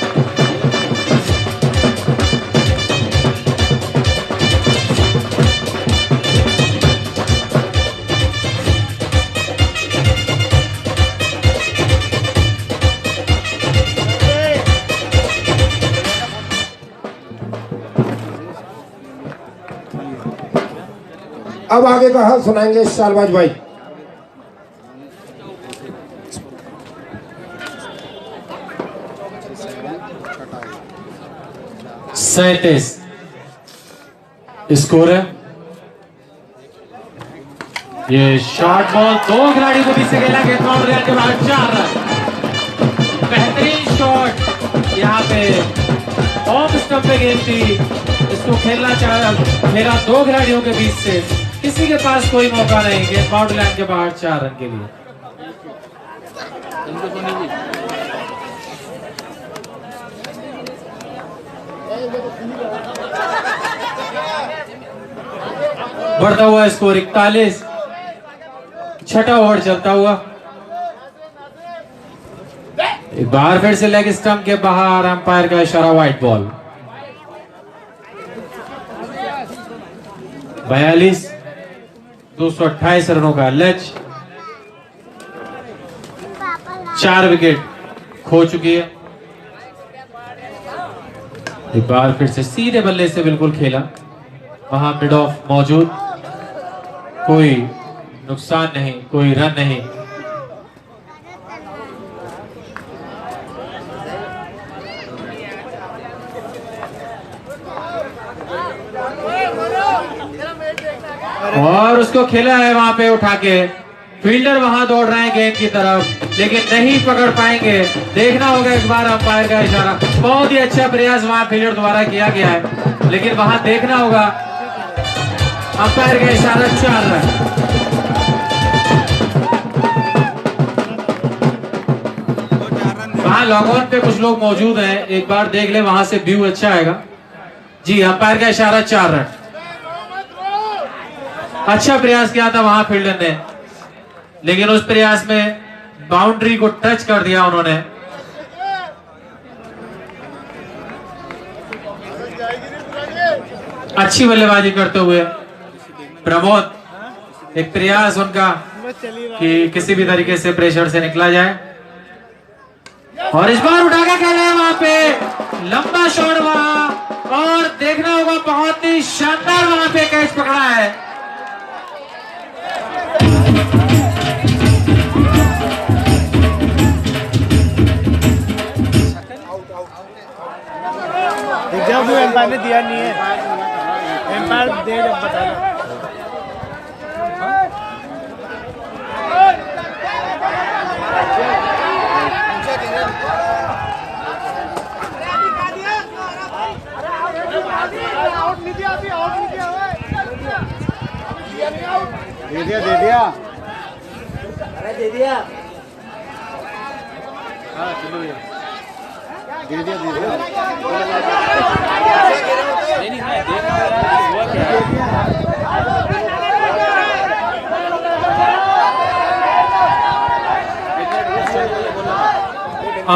अब आगे का हाल सुनाएंगे शालबाज भाई। सैंतीस स्कोर है। ये शॉर्ट बॉल 2 खिलाड़ी को बीच से खेला, गेंद बाउंड्री के बाद 4 रन। बेहतरीन शॉट यहाँ पे ऑफ स्टंप पे गेंद थी, इसको खेला 2 खिलाड़ियों के बीच से, किसी के पास कोई मौका नहीं। गेंद बाउंड्री लाइन के बाहर 4 रन के लिए। बढ़ता हुआ स्कोर 41, छठा ओवर चलता हुआ। एक बार फिर से लेग स्टंप के बाहर, अंपायर का इशारा, व्हाइट बॉल। 42 228 रनों का लक्ष्य, 4 विकेट खो चुकी है। एक बार फिर से सीधे बल्ले से बिल्कुल खेला, वहां मिड ऑफ मौजूद, कोई नुकसान नहीं, कोई रन नहीं। और उसको खेला है वहां पे उठा के, फील्डर वहां दौड़ रहे हैं गेंद की तरफ, लेकिन नहीं पकड़ पाएंगे। देखना होगा एक बार अंपायर का इशारा। बहुत ही अच्छा प्रयास वहां फील्डर द्वारा किया गया है, लेकिन वहां देखना होगा अंपायर का इशारा, 4 रन। वहां लॉग ऑन पे कुछ लोग मौजूद हैं, एक बार देख ले, वहां से व्यू अच्छा आएगा। जी, अंपायर का इशारा, 4 रन। अच्छा प्रयास किया था वहां फील्डर ने, लेकिन उस प्रयास में बाउंड्री को टच कर दिया उन्होंने। अच्छी बल्लेबाजी करते हुए प्रमोद, एक प्रयास उनका कि किसी भी तरीके से प्रेशर से निकला जाए, और इस बार उठा के खेले वहां पे लंबा शॉट वहां, और देखना होगा बहुत ही शानदार वहां पे कैच पकड़ा है। जब एम्पायर ने दिया नहीं है, एम्पायर दे जब बताना। दे दिया अरे दे दिया। हाँ चलो भैया, दे दिया नहीं, मैं देख रहा हूँ।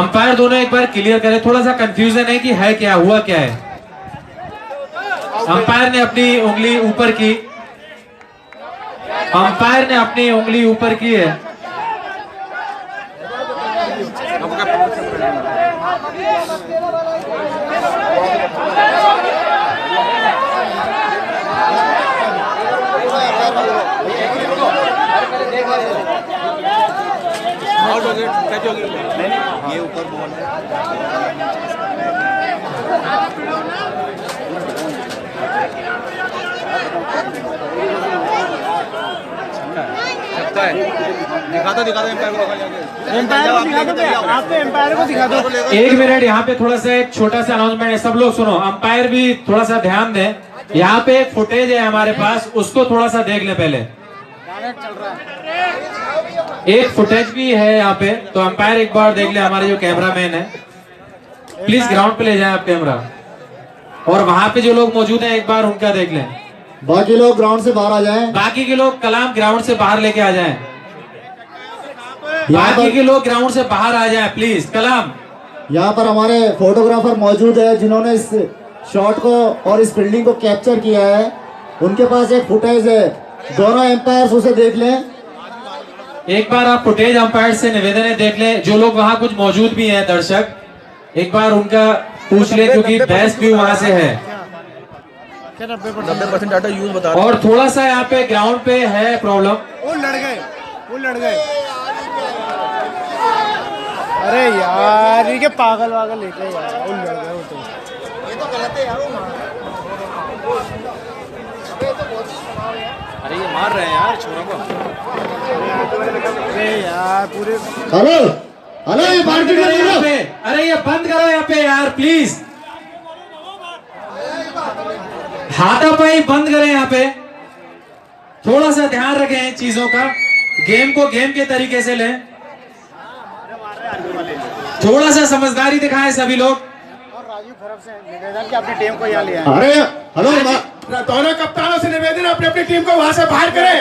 अंपायर दोनों एक बार क्लियर करें, थोड़ा सा कंफ्यूजन है कि है क्या, हुआ क्या है। अंपायर ने अपनी उंगली ऊपर की, अंपायर ने अपनी उंगली ऊपर की है। ये ऊपर बॉल है। एम्पायर को दिखा दो। एक मिनट, यहाँ पे थोड़ा सा एक छोटा सा अनाउंसमेंट है, सब लोग सुनो, अंपायर भी थोड़ा सा ध्यान दें। यहाँ पे एक फुटेज है हमारे पास, उसको थोड़ा सा देख ले पहले। एक फुटेज भी है यहाँ पे, तो अंपायर एक बार देख ले। हमारे जो कैमरामैन है, प्लीज ग्राउंड पे ले जाएं आप कैमरा, और वहां पे जो लोग मौजूद हैं एक बार उनका देख लें। बाकी लोग ग्राउंड से बाहर आ जाएं। बाकी के लोग कलाम ग्राउंड से बाहर लेके आ जाएं। बाकी के लोग ग्राउंड से बाहर आ जाएं प्लीज। कलाम, यहाँ पर हमारे फोटोग्राफर मौजूद है जिन्होंने इस शॉट को और इस फील्डिंग को कैप्चर किया है। उनके पास एक फुटेज है, दोनों एम्पायर्स उसे देख लें। एक बार आप फुटेज अंपायर से निवेदन है देख लें। जो लोग वहां कुछ मौजूद भी हैं दर्शक, एक बार उनका पूछ ले, क्योंकि बेस्ट व्यू वहां से है। 90% डाटा यूज बता। और थोड़ा सा यहाँ पे ग्राउंड पे है प्रॉब्लम। वो लड़ गए, वो लड़ गए। अरे यार ये क्या पागल वागल लेके यार, वो लड़ गए। वो तो ये तो गलत है यार। अरे ये मार रहे हैं यार छोरों को। अरे यार पूरे। हेलो हेलो, ये पार्टी कर रही है। अरे ये बंद करो यहाँ पे यार प्लीज। हाथापाई बंद करें यहाँ पे। थोड़ा सा ध्यान रखें इन चीजों का, गेम को गेम के तरीके से लें। थोड़ा सा समझदारी दिखाएं सभी लोग। और राजीव खरब से निवेदन कि अपनी टीम को यहाँ ले आए। अरे हेलो, दोनों कप्तानों से निवेदन है अपनी अपनी टीम को वहां से बाहर करें।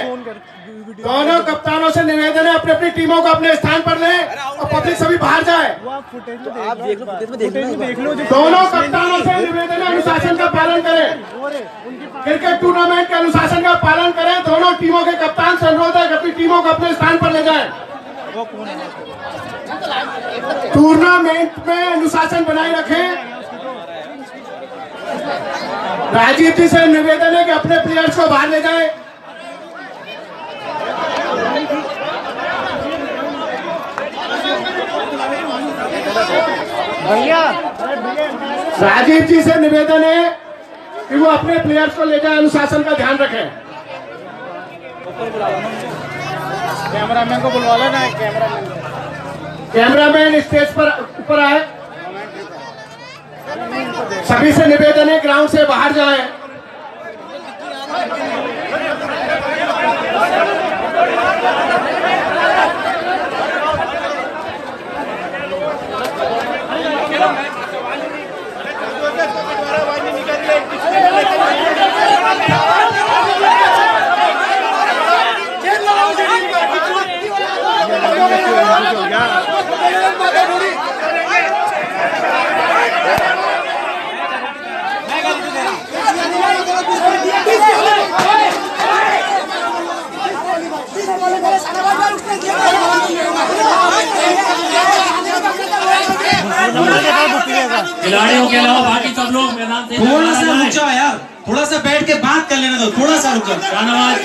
दोनों कप्तानों से निवेदन है अपनी अपनी टीमों को अपने स्थान पर लें और पब्लिक सभी बाहर जाए। फुटेज में देख लो। दोनों कप्तानों से निवेदन है अनुशासन का पालन करें। क्रिकेट टूर्नामेंट के अनुशासन का पालन करें। दोनों टीमों के कप्तान से अनुरोध है कि अपनी टीमों को अपने स्थान पर ले जाएं। टूर्नामेंट में अनुशासन बनाए रखें। राजीव जी से निवेदन है कि अपने प्लेयर्स को बाहर ले जाएं। राजीव जी से निवेदन है कि वो अपने प्लेयर्स को ले जाए, अनुशासन का ध्यान रखें। कैमरामैन को बुलवा लेना। कैमरामैन स्टेज पर ऊपर आए। सभी से निवेदन है ग्राउंड से बाहर जाएं। खिलाड़ियों के अलावा बाकी सब लोग मैदान से थोड़ा सा रुक जाओ यार, थोड़ा सा बैठ के बात कर लेने दो, थोड़ा सा रुक जाओ। शाहनवाज